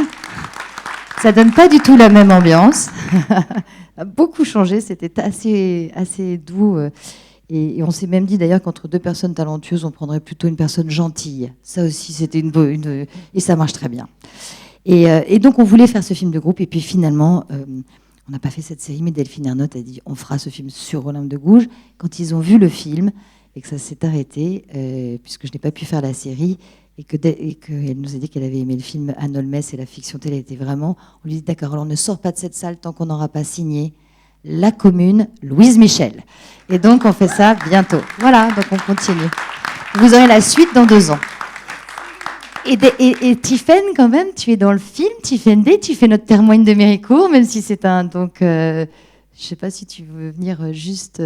Ça donne pas du tout la même ambiance. Ça a beaucoup changé, c'était assez doux. Et on s'est même dit d'ailleurs qu'entre deux personnes talentueuses, on prendrait plutôt une personne gentille. Ça aussi, c'était une et ça marche très bien. Et donc, on voulait faire ce film de groupe. Et puis finalement, on n'a pas fait cette série, mais Delphine Ernotte a dit on fera ce film sur Olympe de Gouges. Quand ils ont vu le film et que ça s'est arrêté, puisque je n'ai pas pu faire la série, et qu'elle nous a dit qu'elle avait aimé le film Anne Holmes et la fiction telle était vraiment. On lui dit d'accord, alors on ne sort pas de cette salle tant qu'on n'aura pas signé La Commune, Louise Michel. Et donc, on fait ça bientôt. Voilà, donc on continue. Vous aurez la suite dans 2 ans. Et Tiffaine, quand même, tu es dans le film, Tiffaine D, tu fais notre témoigne de Méricourt, même si c'est un... Donc, je ne sais pas si tu veux venir juste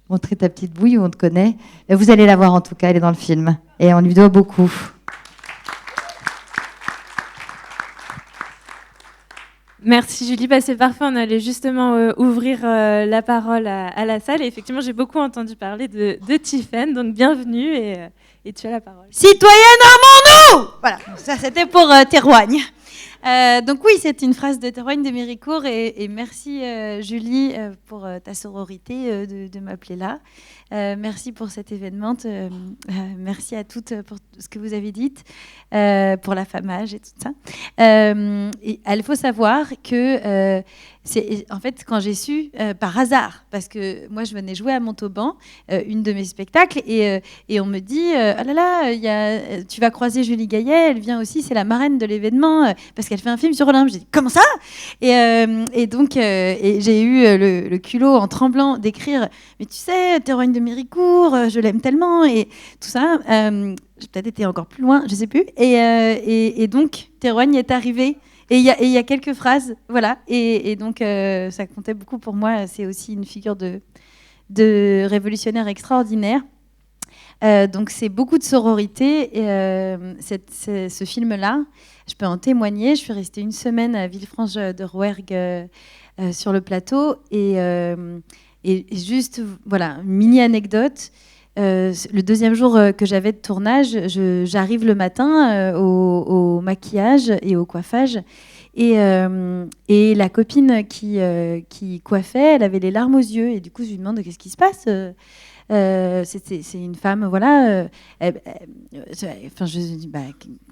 montrer ta petite bouille où on te connaît. Vous allez la voir, en tout cas, elle est dans le film. Et on lui doit beaucoup. Merci Julie, c'est parfait, on allait justement ouvrir la parole à la salle et effectivement j'ai beaucoup entendu parler de Tiffaine, donc bienvenue et tu as la parole. Citoyenne Armand-nous. Voilà, ça c'était pour Théroigne. Donc oui, c'est une phrase de Théroigne de Méricourt et merci Julie pour ta sororité de m'appeler là. Merci pour cet événement, merci à toutes pour ce que vous avez dit, pour l'affamage et tout ça. Et il faut savoir que c'est en fait quand j'ai su par hasard, parce que moi je venais jouer à Montauban, une de mes spectacles, et on me dit ah là là, tu vas croiser Julie Gaillet, elle vient aussi, c'est la marraine de l'événement, parce qu'elle fait un film sur Olympe. J'ai dit comment ça? Et donc j'ai eu le culot en tremblant d'écrire mais tu sais, Théroigne de Méricourt, je l'aime tellement et tout ça. J'ai peut-être été encore plus loin, je sais plus. Et donc Théroigne est arrivée. Et il y a quelques phrases, voilà. Et donc ça comptait beaucoup pour moi. C'est aussi une figure de révolutionnaire extraordinaire. Donc c'est beaucoup de sororité. Et, ce film-là, je peux en témoigner. Je suis restée une semaine à Villefranche de Rouergue sur le plateau. Et juste, voilà, une mini-anecdote. Le deuxième jour que j'avais de tournage, j'arrive le matin au maquillage et au coiffage. Et la copine qui coiffait, elle avait les larmes aux yeux. Et du coup, je lui demande qu'est-ce qui se passe. C'est une femme, voilà. Enfin, je dis,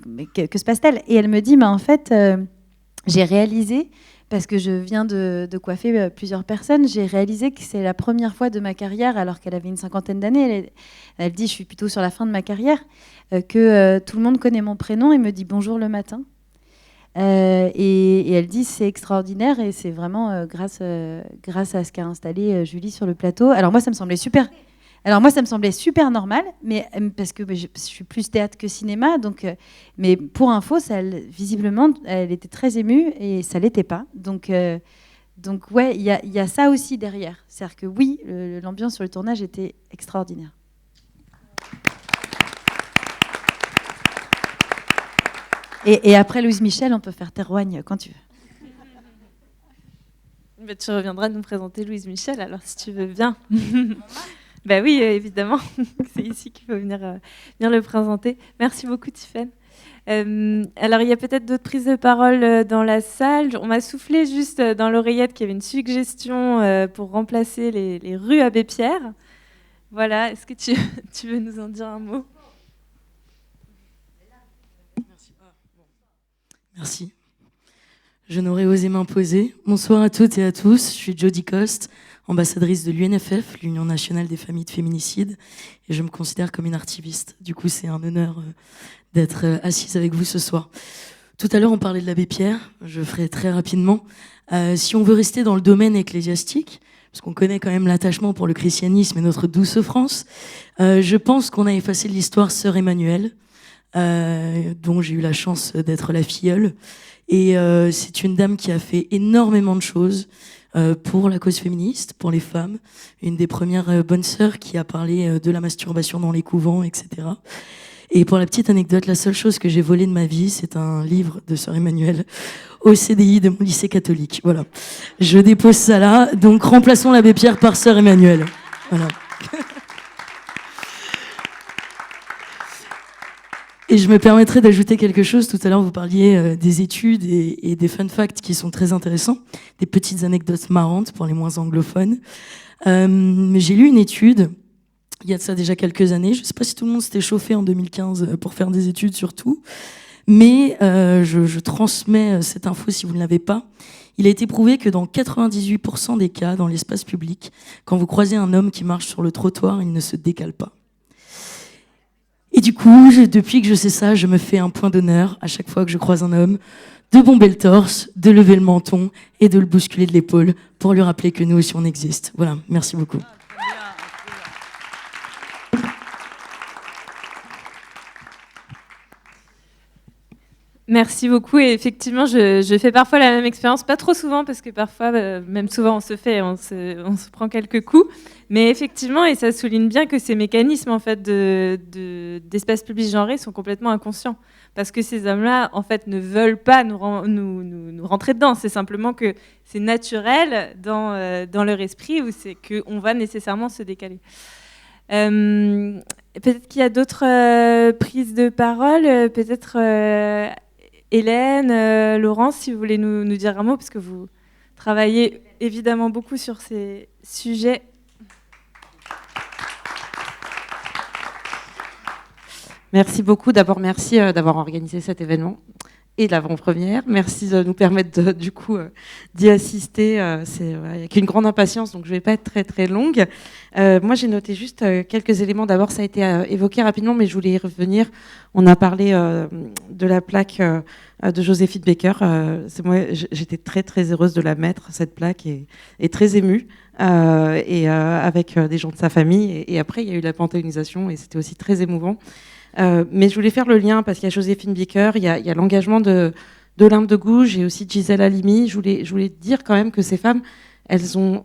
mais que se passe-t-il? Et elle me dit, en fait, j'ai réalisé, parce que je viens de coiffer plusieurs personnes, j'ai réalisé que c'est la première fois de ma carrière, alors qu'elle avait une cinquantaine d'années, elle dit, je suis plutôt sur la fin de ma carrière, que tout le monde connaît mon prénom et me dit bonjour le matin. Et elle dit, c'est extraordinaire et c'est vraiment grâce à ce qu'a installé Julie sur le plateau. Alors moi, ça me semblait super normal, mais parce que je suis plus théâtre que cinéma, donc. Mais pour info, visiblement, elle était très émue et ça l'était pas. Donc ouais, il y a ça aussi derrière. C'est-à-dire que oui, l'ambiance sur le tournage était extraordinaire. Et après Louise Michel, on peut faire Théroigne quand tu veux. Mais tu reviendras nous présenter Louise Michel, alors si tu veux bien. Ben oui, évidemment, c'est ici qu'il faut venir le présenter. Merci beaucoup, Tiffaine. Alors, il y a peut-être d'autres prises de parole dans la salle. On m'a soufflé juste dans l'oreillette qu'il y avait une suggestion pour remplacer les rues Abbé Pierre. Voilà, est-ce que tu veux nous en dire un mot ? Merci. Je n'aurais osé m'imposer. Bonsoir à toutes et à tous. Je suis Jodie Coste, ambassadrice de l'UNFF, l'Union nationale des familles de féminicides, et je me considère comme une archiviste. Du coup, c'est un honneur d'être assise avec vous ce soir. Tout à l'heure, on parlait de l'abbé Pierre. Je ferai très rapidement. Si on veut rester dans le domaine ecclésiastique, parce qu'on connaît quand même l'attachement pour le christianisme et notre douce France, je pense qu'on a effacé de l'histoire Sœur Emmanuelle, dont j'ai eu la chance d'être la filleule. Et c'est une dame qui a fait énormément de choses pour la cause féministe, pour les femmes. Une des premières bonnes sœurs qui a parlé de la masturbation dans les couvents, etc. Et pour la petite anecdote, la seule chose que j'ai volée de ma vie, c'est un livre de Sœur Emmanuelle au CDI de mon lycée catholique. Voilà. Je dépose ça là. Donc remplaçons l'abbé Pierre par Sœur Emmanuelle. Voilà. Et je me permettrai d'ajouter quelque chose. Tout à l'heure, vous parliez des études et des fun facts qui sont très intéressants, des petites anecdotes marrantes pour les moins anglophones. Mais j'ai lu une étude, il y a de ça déjà quelques années. Je ne sais pas si tout le monde s'était chauffé en 2015 pour faire des études surtout, mais je transmets cette info si vous ne l'avez pas. Il a été prouvé que dans 98% des cas, dans l'espace public, quand vous croisez un homme qui marche sur le trottoir, il ne se décale pas. Et du coup, depuis que je sais ça, je me fais un point d'honneur à chaque fois que je croise un homme, de bomber le torse, de lever le menton et de le bousculer de l'épaule pour lui rappeler que nous aussi on existe. Voilà, merci beaucoup. Merci beaucoup. Et effectivement, je fais parfois la même expérience, pas trop souvent, parce que parfois, même souvent, on se prend quelques coups. Mais effectivement, et ça souligne bien que ces mécanismes en fait, d'espace public genré sont complètement inconscients. Parce que ces hommes-là, en fait, ne veulent pas nous rentrer dedans. C'est simplement que c'est naturel dans leur esprit, où c'est qu'on va nécessairement se décaler. Peut-être qu'il y a d'autres prises de parole. Peut-être Hélène, Laurence, si vous voulez nous dire un mot, parce que vous travaillez évidemment beaucoup sur ces sujets. Merci beaucoup. D'abord, merci d'avoir organisé cet événement et l'avant-première. Merci de nous permettre d'y assister. Avec une grande impatience, donc je ne vais pas être très très longue. Moi, j'ai noté juste quelques éléments. D'abord, ça a été évoqué rapidement, mais je voulais y revenir. On a parlé de la plaque de Joséphine Baker. J'étais très très heureuse de la mettre, cette plaque, et très émue. Avec des gens de sa famille. Et après, il y a eu la panthéonisation, et c'était aussi très émouvant. Mais je voulais faire le lien parce qu'il y a Joséphine Baker, il y a l'engagement d'Olympe de Gouges et aussi de Gisèle Halimi. Je voulais dire quand même que ces femmes, elles ont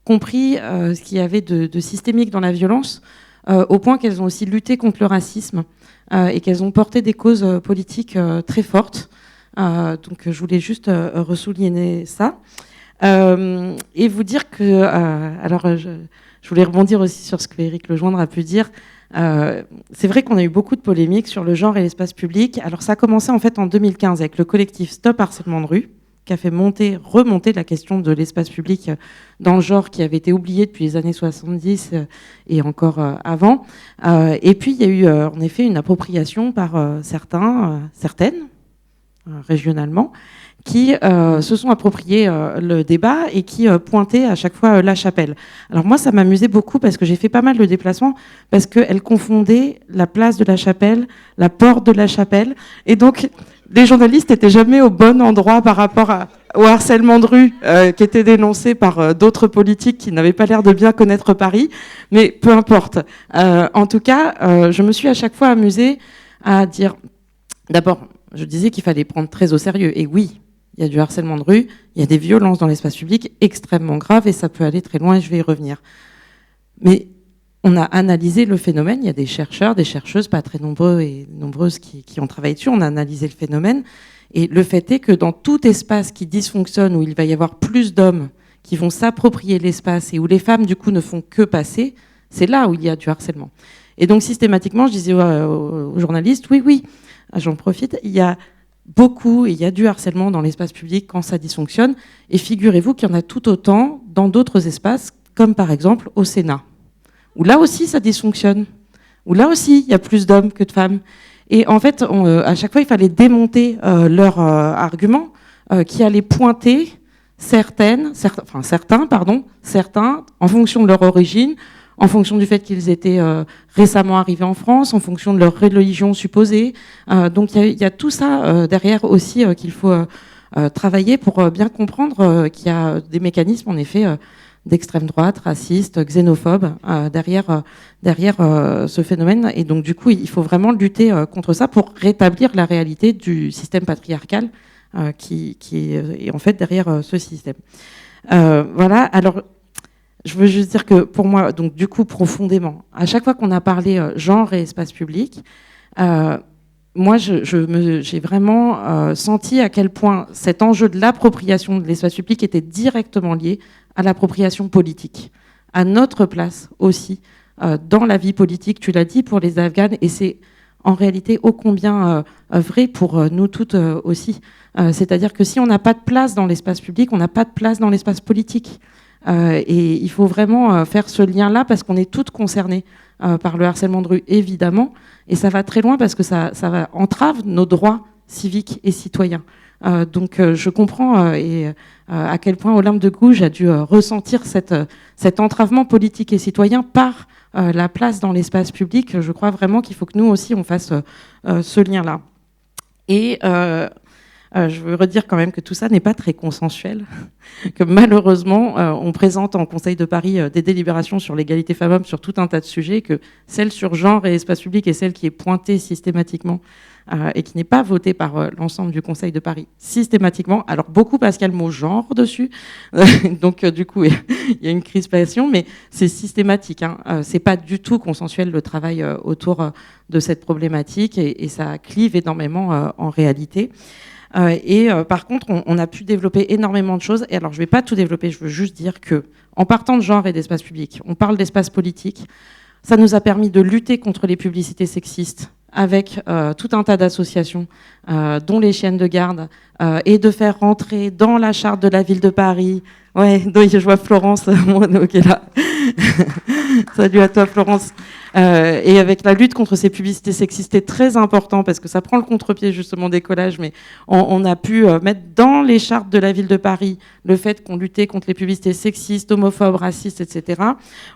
compris ce qu'il y avait de systémique dans la violence au point qu'elles ont aussi lutté contre le racisme et qu'elles ont porté des causes politiques très fortes. Donc je voulais juste ressouligner ça. Et vous dire que... alors je voulais rebondir aussi sur ce que Éric Lejoindre a pu dire. C'est vrai qu'on a eu beaucoup de polémiques sur le genre et l'espace public. Alors ça a commencé en fait en 2015 avec le collectif Stop Harcèlement de rue, qui a fait remonter la question de l'espace public dans le genre qui avait été oublié depuis les années 70 et encore avant. Et puis il y a eu en effet une appropriation par certaines, régionalement, qui se sont appropriés le débat et qui pointaient à chaque fois la chapelle. Alors moi, ça m'amusait beaucoup parce que j'ai fait pas mal de déplacements, parce qu'elles confondaient la place de la chapelle, la porte de la chapelle, et donc les journalistes n'étaient jamais au bon endroit par rapport au harcèlement de rue qui était dénoncé par d'autres politiques qui n'avaient pas l'air de bien connaître Paris, mais peu importe. En tout cas, je me suis à chaque fois amusée à dire... D'abord, je disais qu'il fallait prendre très au sérieux, et oui, il y a du harcèlement de rue, il y a des violences dans l'espace public extrêmement graves et ça peut aller très loin et je vais y revenir. Mais on a analysé le phénomène, il y a des chercheurs, des chercheuses, pas très nombreux et nombreuses qui ont travaillé dessus, on a analysé le phénomène et le fait est que dans tout espace qui dysfonctionne, où il va y avoir plus d'hommes qui vont s'approprier l'espace et où les femmes du coup ne font que passer, c'est là où il y a du harcèlement. Et donc systématiquement, je disais aux journalistes, oui, j'en profite, il y a du harcèlement dans l'espace public quand ça dysfonctionne. Et figurez-vous qu'il y en a tout autant dans d'autres espaces, comme par exemple au Sénat, où là aussi ça dysfonctionne, où là aussi il y a plus d'hommes que de femmes. Et en fait, à chaque fois, il fallait démonter leur argument qui allait pointer certains, en fonction de leur origine, en fonction du fait qu'ils étaient récemment arrivés en France, en fonction de leur religion supposée. Donc il y a tout ça derrière aussi qu'il faut travailler pour bien comprendre qu'il y a des mécanismes en effet d'extrême droite, racistes, xénophobes derrière ce phénomène. Et donc du coup, il faut vraiment lutter contre ça pour rétablir la réalité du système patriarcal qui est en fait derrière ce système. Voilà, alors... Je veux juste dire que pour moi, donc du coup profondément, à chaque fois qu'on a parlé genre et espace public, moi j'ai vraiment senti à quel point cet enjeu de l'appropriation de l'espace public était directement lié à l'appropriation politique, à notre place aussi dans la vie politique. Tu l'as dit pour les Afghanes et c'est en réalité ô combien vrai pour nous toutes aussi. C'est-à-dire que si on n'a pas de place dans l'espace public, on n'a pas de place dans l'espace politique. Et il faut vraiment faire ce lien-là parce qu'on est toutes concernées par le harcèlement de rue, évidemment. Et ça va très loin parce que ça entrave nos droits civiques et citoyens. Donc je comprends à quel point Olympe de Gouges a dû ressentir cet entravement politique et citoyen par la place dans l'espace public. Je crois vraiment qu'il faut que nous aussi on fasse ce lien-là. Et... je veux redire quand même que tout ça n'est pas très consensuel, que malheureusement, on présente en Conseil de Paris des délibérations sur l'égalité femmes-hommes sur tout un tas de sujets, que celle sur genre et espace public est celle qui est pointée systématiquement et qui n'est pas votée par l'ensemble du Conseil de Paris systématiquement. Alors beaucoup parce qu'il y a le mot genre dessus, donc du coup il y a une crispation, mais c'est systématique. C'est pas du tout consensuel le travail autour de cette problématique et ça clive énormément en réalité. Par contre, on a pu développer énormément de choses. Et alors, je ne vais pas tout développer, je veux juste dire que, en partant de genre et d'espace public, on parle d'espace politique. Ça nous a permis de lutter contre les publicités sexistes avec tout un tas d'associations, dont les chiennes de garde, et de faire rentrer dans la charte de la ville de Paris. Ouais, donc je vois Florence Monod qui est là. Salut à toi, Florence. Et avec la lutte contre ces publicités sexistes, c'était très important parce que ça prend le contre-pied justement des collages, mais on a pu mettre dans les chartes de la ville de Paris le fait qu'on luttait contre les publicités sexistes, homophobes, racistes, etc.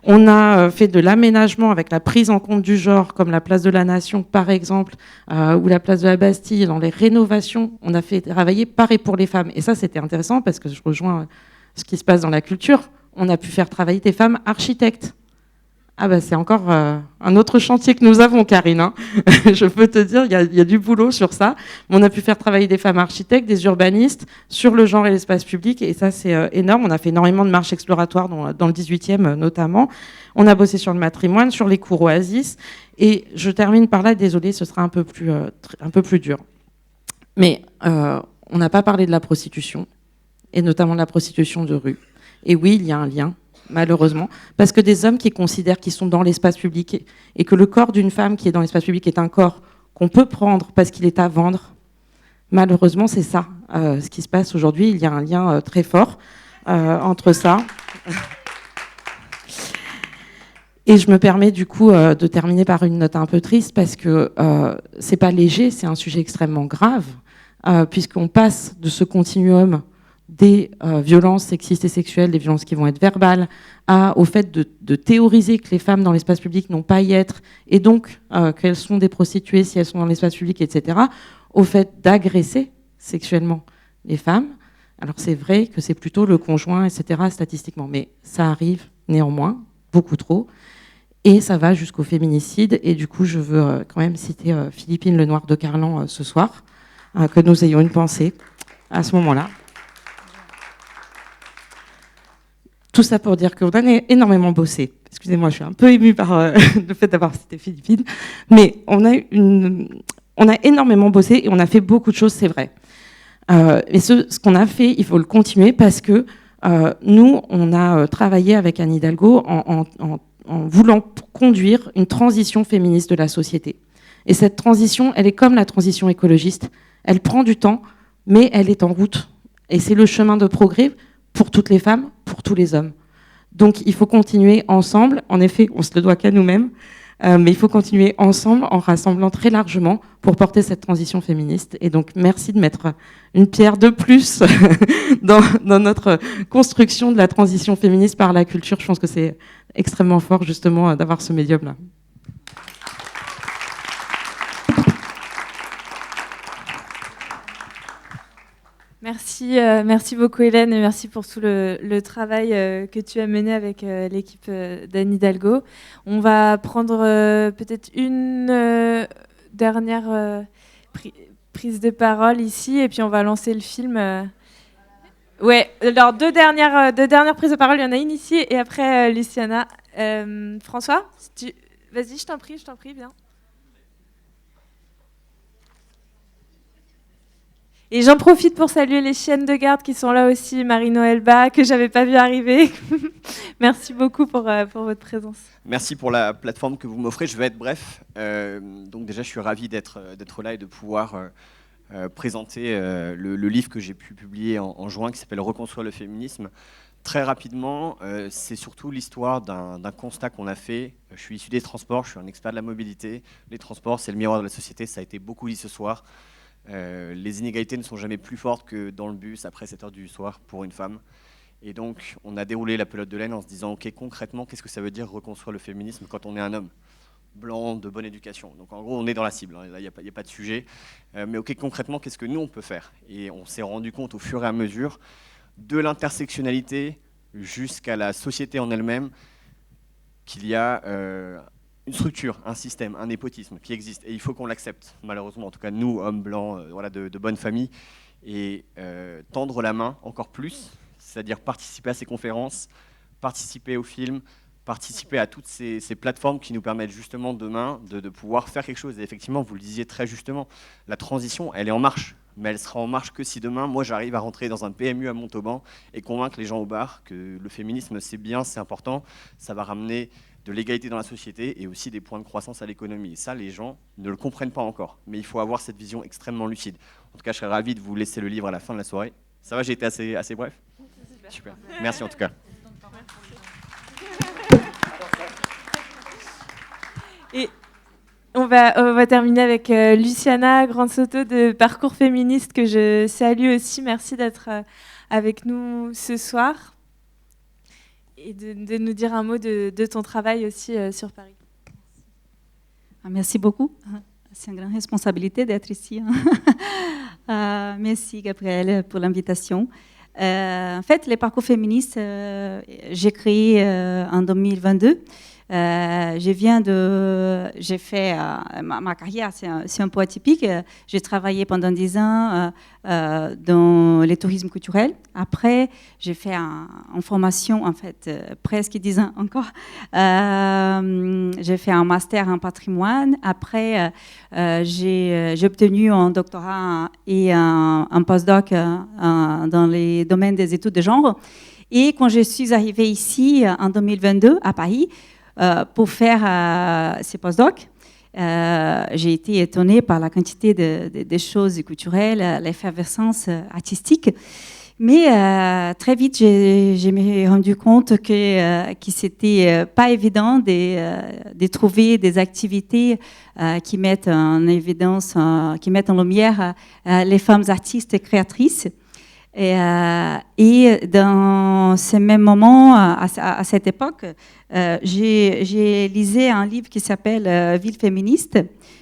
On a fait de l'aménagement avec la prise en compte du genre, comme la place de la Nation, par exemple, ou la place de la Bastille, dans les rénovations. On a fait travailler par et pour les femmes. Et ça, c'était intéressant parce que je rejoins ce qui se passe dans la culture. On a pu faire travailler des femmes architectes. Ah bah c'est encore un autre chantier que nous avons, Karine. Hein. Je peux te dire, il y a du boulot sur ça. On a pu faire travailler des femmes architectes, des urbanistes sur le genre et l'espace public, et ça c'est énorme. On a fait énormément de marches exploratoires dans le 18e notamment. On a bossé sur le matrimoine, sur les cours oasis, et je termine par là, désolée, ce sera un peu plus dur. Mais on n'a pas parlé de la prostitution, et notamment de la prostitution de rue. Et oui, il y a un lien, malheureusement, parce que des hommes qui considèrent qu'ils sont dans l'espace public et que le corps d'une femme qui est dans l'espace public est un corps qu'on peut prendre parce qu'il est à vendre, malheureusement, c'est ça ce qui se passe aujourd'hui. Il y a un lien très fort entre ça. Et je me permets du coup de terminer par une note un peu triste parce que c'est pas léger, c'est un sujet extrêmement grave, puisqu'on passe de ce continuum des violences sexistes et sexuelles, des violences qui vont être verbales, au fait de théoriser que les femmes dans l'espace public n'ont pas à y être, et donc qu'elles sont des prostituées si elles sont dans l'espace public, etc., au fait d'agresser sexuellement les femmes. Alors c'est vrai que c'est plutôt le conjoint, etc., statistiquement, mais ça arrive néanmoins, beaucoup trop, et ça va jusqu'au féminicide, et du coup je veux quand même citer Philippine Lenoir de Carlan ce soir, que nous ayons une pensée à ce moment-là. Tout ça pour dire qu'on a énormément bossé. Excusez-moi, je suis un peu émue par le fait d'avoir cité Philippine. Mais on a énormément bossé et on a fait beaucoup de choses, c'est vrai. Et ce qu'on a fait, il faut le continuer parce que nous, on a travaillé avec Anne Hidalgo en voulant conduire une transition féministe de la société. Et cette transition, elle est comme la transition écologiste. Elle prend du temps, mais elle est en route. Et c'est le chemin de progrès pour toutes les femmes, pour tous les hommes. Donc il faut continuer ensemble, en effet, on se le doit qu'à nous-mêmes, mais il faut continuer ensemble en rassemblant très largement pour porter cette transition féministe. Et donc merci de mettre une pierre de plus dans notre construction de la transition féministe par la culture. Je pense que c'est extrêmement fort justement d'avoir ce médium-là. Merci beaucoup Hélène et merci pour tout le travail que tu as mené avec l'équipe d'Anne Hidalgo. On va prendre peut-être une dernière prise de parole ici et puis on va lancer le film. Ouais, alors deux dernières prises de parole, il y en a une ici et après Luciana. François, vas-y, je t'en prie, viens. Et j'en profite pour saluer les chiennes de garde qui sont là aussi, Marie-Noël Bas, que j'avais pas vu arriver. Merci beaucoup pour votre présence. Merci pour la plateforme que vous m'offrez. Je vais être bref. Donc déjà, je suis ravi d'être là et de pouvoir présenter le livre que j'ai pu publier en juin, qui s'appelle « Reconstruire le féminisme ». Très rapidement, c'est surtout l'histoire d'un constat qu'on a fait. Je suis issu des transports, je suis un expert de la mobilité. Les transports, c'est le miroir de la société, ça a été beaucoup dit ce soir. Les inégalités ne sont jamais plus fortes que dans le bus après 7 heures du soir pour une femme. Et donc, on a déroulé la pelote de laine en se disant, ok, concrètement, qu'est-ce que ça veut dire reconstruire le féminisme quand on est un homme blanc, de bonne éducation? Donc, en gros, on est dans la cible, hein, là, il n'y a pas de sujet. Mais ok, concrètement, qu'est-ce que nous, on peut faire? Et on s'est rendu compte au fur et à mesure, de l'intersectionnalité jusqu'à la société en elle-même, qu'il y a une structure, un système, un népotisme qui existe et il faut qu'on l'accepte, malheureusement, en tout cas nous, hommes blancs, voilà, de bonne famille, et tendre la main encore plus, c'est-à-dire participer à ces conférences, participer aux films, participer à toutes ces plateformes qui nous permettent justement demain de pouvoir faire quelque chose. Et effectivement, vous le disiez très justement, la transition, elle est en marche, mais elle sera en marche que si demain, moi, j'arrive à rentrer dans un PMU à Montauban et convaincre les gens au bar que le féminisme, c'est bien, c'est important, ça va ramener de l'égalité dans la société et aussi des points de croissance à l'économie. Et ça, les gens ne le comprennent pas encore. Mais il faut avoir cette vision extrêmement lucide. En tout cas, je serais ravi de vous laisser le livre à la fin de la soirée. Ça va, j'ai été assez bref? Super. Merci en tout cas. Et on va terminer avec Luciana Grandsoto de Parcours Féministe, que je salue aussi. Merci d'être avec nous ce soir. Et de nous dire un mot de ton travail aussi sur Paris. Merci beaucoup. C'est une grande responsabilité d'être ici. Merci Gabrielle pour l'invitation. En fait, les parcours féministes, j'ai créé en 2022. J'ai fait ma carrière, c'est un peu atypique. J'ai travaillé pendant 10 ans dans le tourisme culturel. Après, j'ai fait en formation, en fait, presque 10 ans encore. J'ai fait un master en patrimoine. Après, j'ai obtenu un doctorat et un postdoc dans les domaines des études de genre. Et quand je suis arrivée ici en 2022 à Paris pour faire ces postdocs, j'ai été étonnée par la quantité de choses culturelles, l'effervescence artistique. Mais très vite, je me suis rendu compte que c'était pas évident de trouver des activités qui mettent en évidence, qui mettent en lumière les femmes artistes et créatrices. Et dans ce même moment, à cette époque, j'ai lisé un livre qui s'appelle Ville féministe.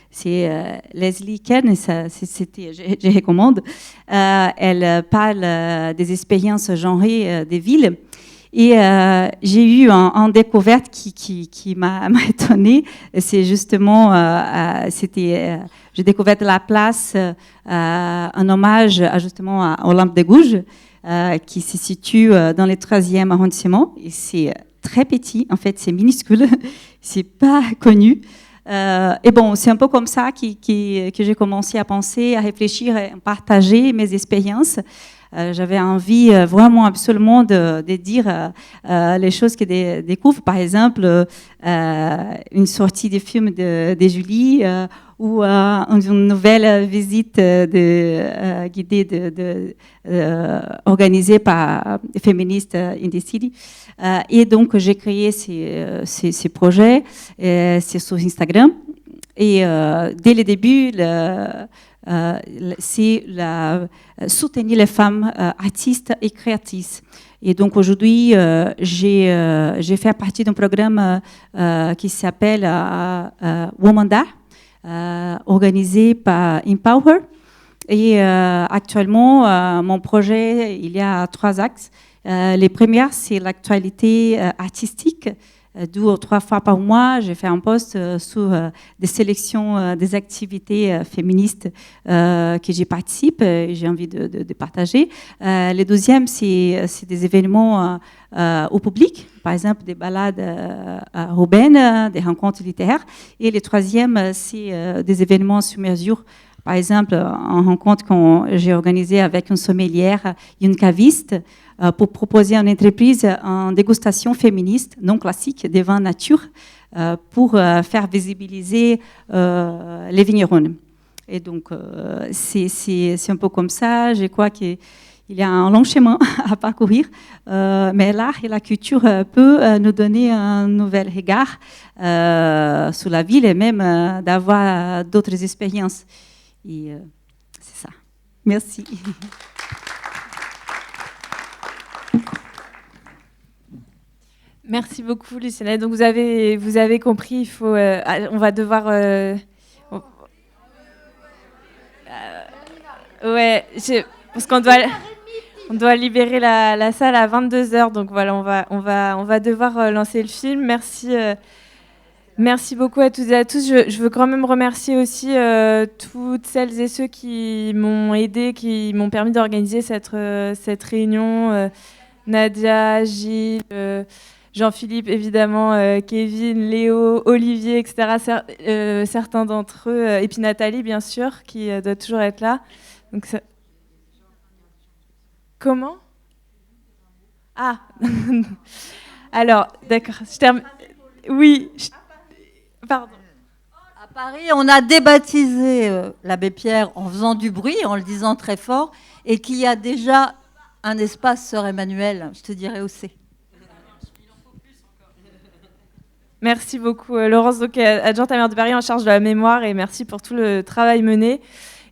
C'est Leslie Ken, je recommande. Elle parle des expériences genrées des villes. Et j'ai eu une découverte qui m'a étonnée. C'est justement, j'ai découvert la place, un hommage justement aux Lampes de Gouges, qui se situe dans le 3e arrondissement. Et c'est très petit, en fait, c'est minuscule, c'est pas connu. Et bon, c'est un peu comme ça que j'ai commencé à penser, à réfléchir, à partager mes expériences. J'avais envie vraiment absolument de dire les choses que je découvre. Par exemple, une sortie de film de Julie ou une nouvelle visite guidée organisée par Féministes in the City. Et donc, j'ai créé ces projets, c'est sur Instagram. Et dès le début, c'est soutenir les femmes artistes et créatrices. Et donc aujourd'hui, j'ai fait partie d'un programme qui s'appelle Womanda, organisé par Empower. Et actuellement, mon projet, il y a 3 axes. Les premières, c'est l'actualité artistique. 2 ou 3 fois par mois, j'ai fait un post sur des sélections des activités féministes que j'y participe et j'ai envie de partager. Le deuxième, c'est des événements au public, par exemple des balades urbaines, des rencontres littéraires. Et le troisième, c'est des événements sur mesure. Par exemple, en rencontre que j'ai organisée avec une sommelière et une caviste pour proposer à une entreprise en dégustation féministe non classique des vins nature pour faire visibiliser les vignerons. Et donc, c'est un peu comme ça. Je crois qu'il y a un long chemin à parcourir, mais l'art et la culture peuvent nous donner un nouvel regard sur la ville et même d'avoir d'autres expériences. Et c'est ça. Merci. Merci beaucoup, Luciana. Donc vous avez compris, il faut, on va devoir. Ouais, parce qu'on doit libérer la salle à 22h. Donc voilà, on va devoir lancer le film. Merci beaucoup à toutes et à tous. Je veux quand même remercier aussi toutes celles et ceux qui m'ont aidé, qui m'ont permis d'organiser cette réunion. Nadia, Gilles, Jean-Philippe, évidemment, Kevin, Léo, Olivier, etc. Certains d'entre eux, et puis Nathalie, bien sûr, qui doit toujours être là. Donc, Comment ? Ah alors, d'accord. Je termine. Oui. Pardon. À Paris, on a débaptisé l'abbé Pierre en faisant du bruit, en le disant très fort, et qu'il y a déjà un espace Sœur Emmanuel, je te dirais où c'est. Merci beaucoup, Laurence, donc, adjointe à maire de Paris en charge de la mémoire, et merci pour tout le travail mené.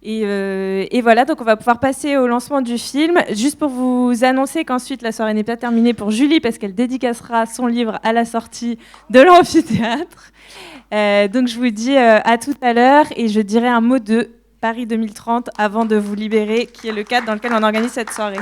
Et voilà, donc on va pouvoir passer au lancement du film. Juste pour vous annoncer qu'ensuite la soirée n'est pas terminée pour Julie, parce qu'elle dédicacera son livre à la sortie de l'amphithéâtre. Donc je vous dis à tout à l'heure, et je dirai un mot de Paris 2030 avant de vous libérer, qui est le cadre dans lequel on organise cette soirée.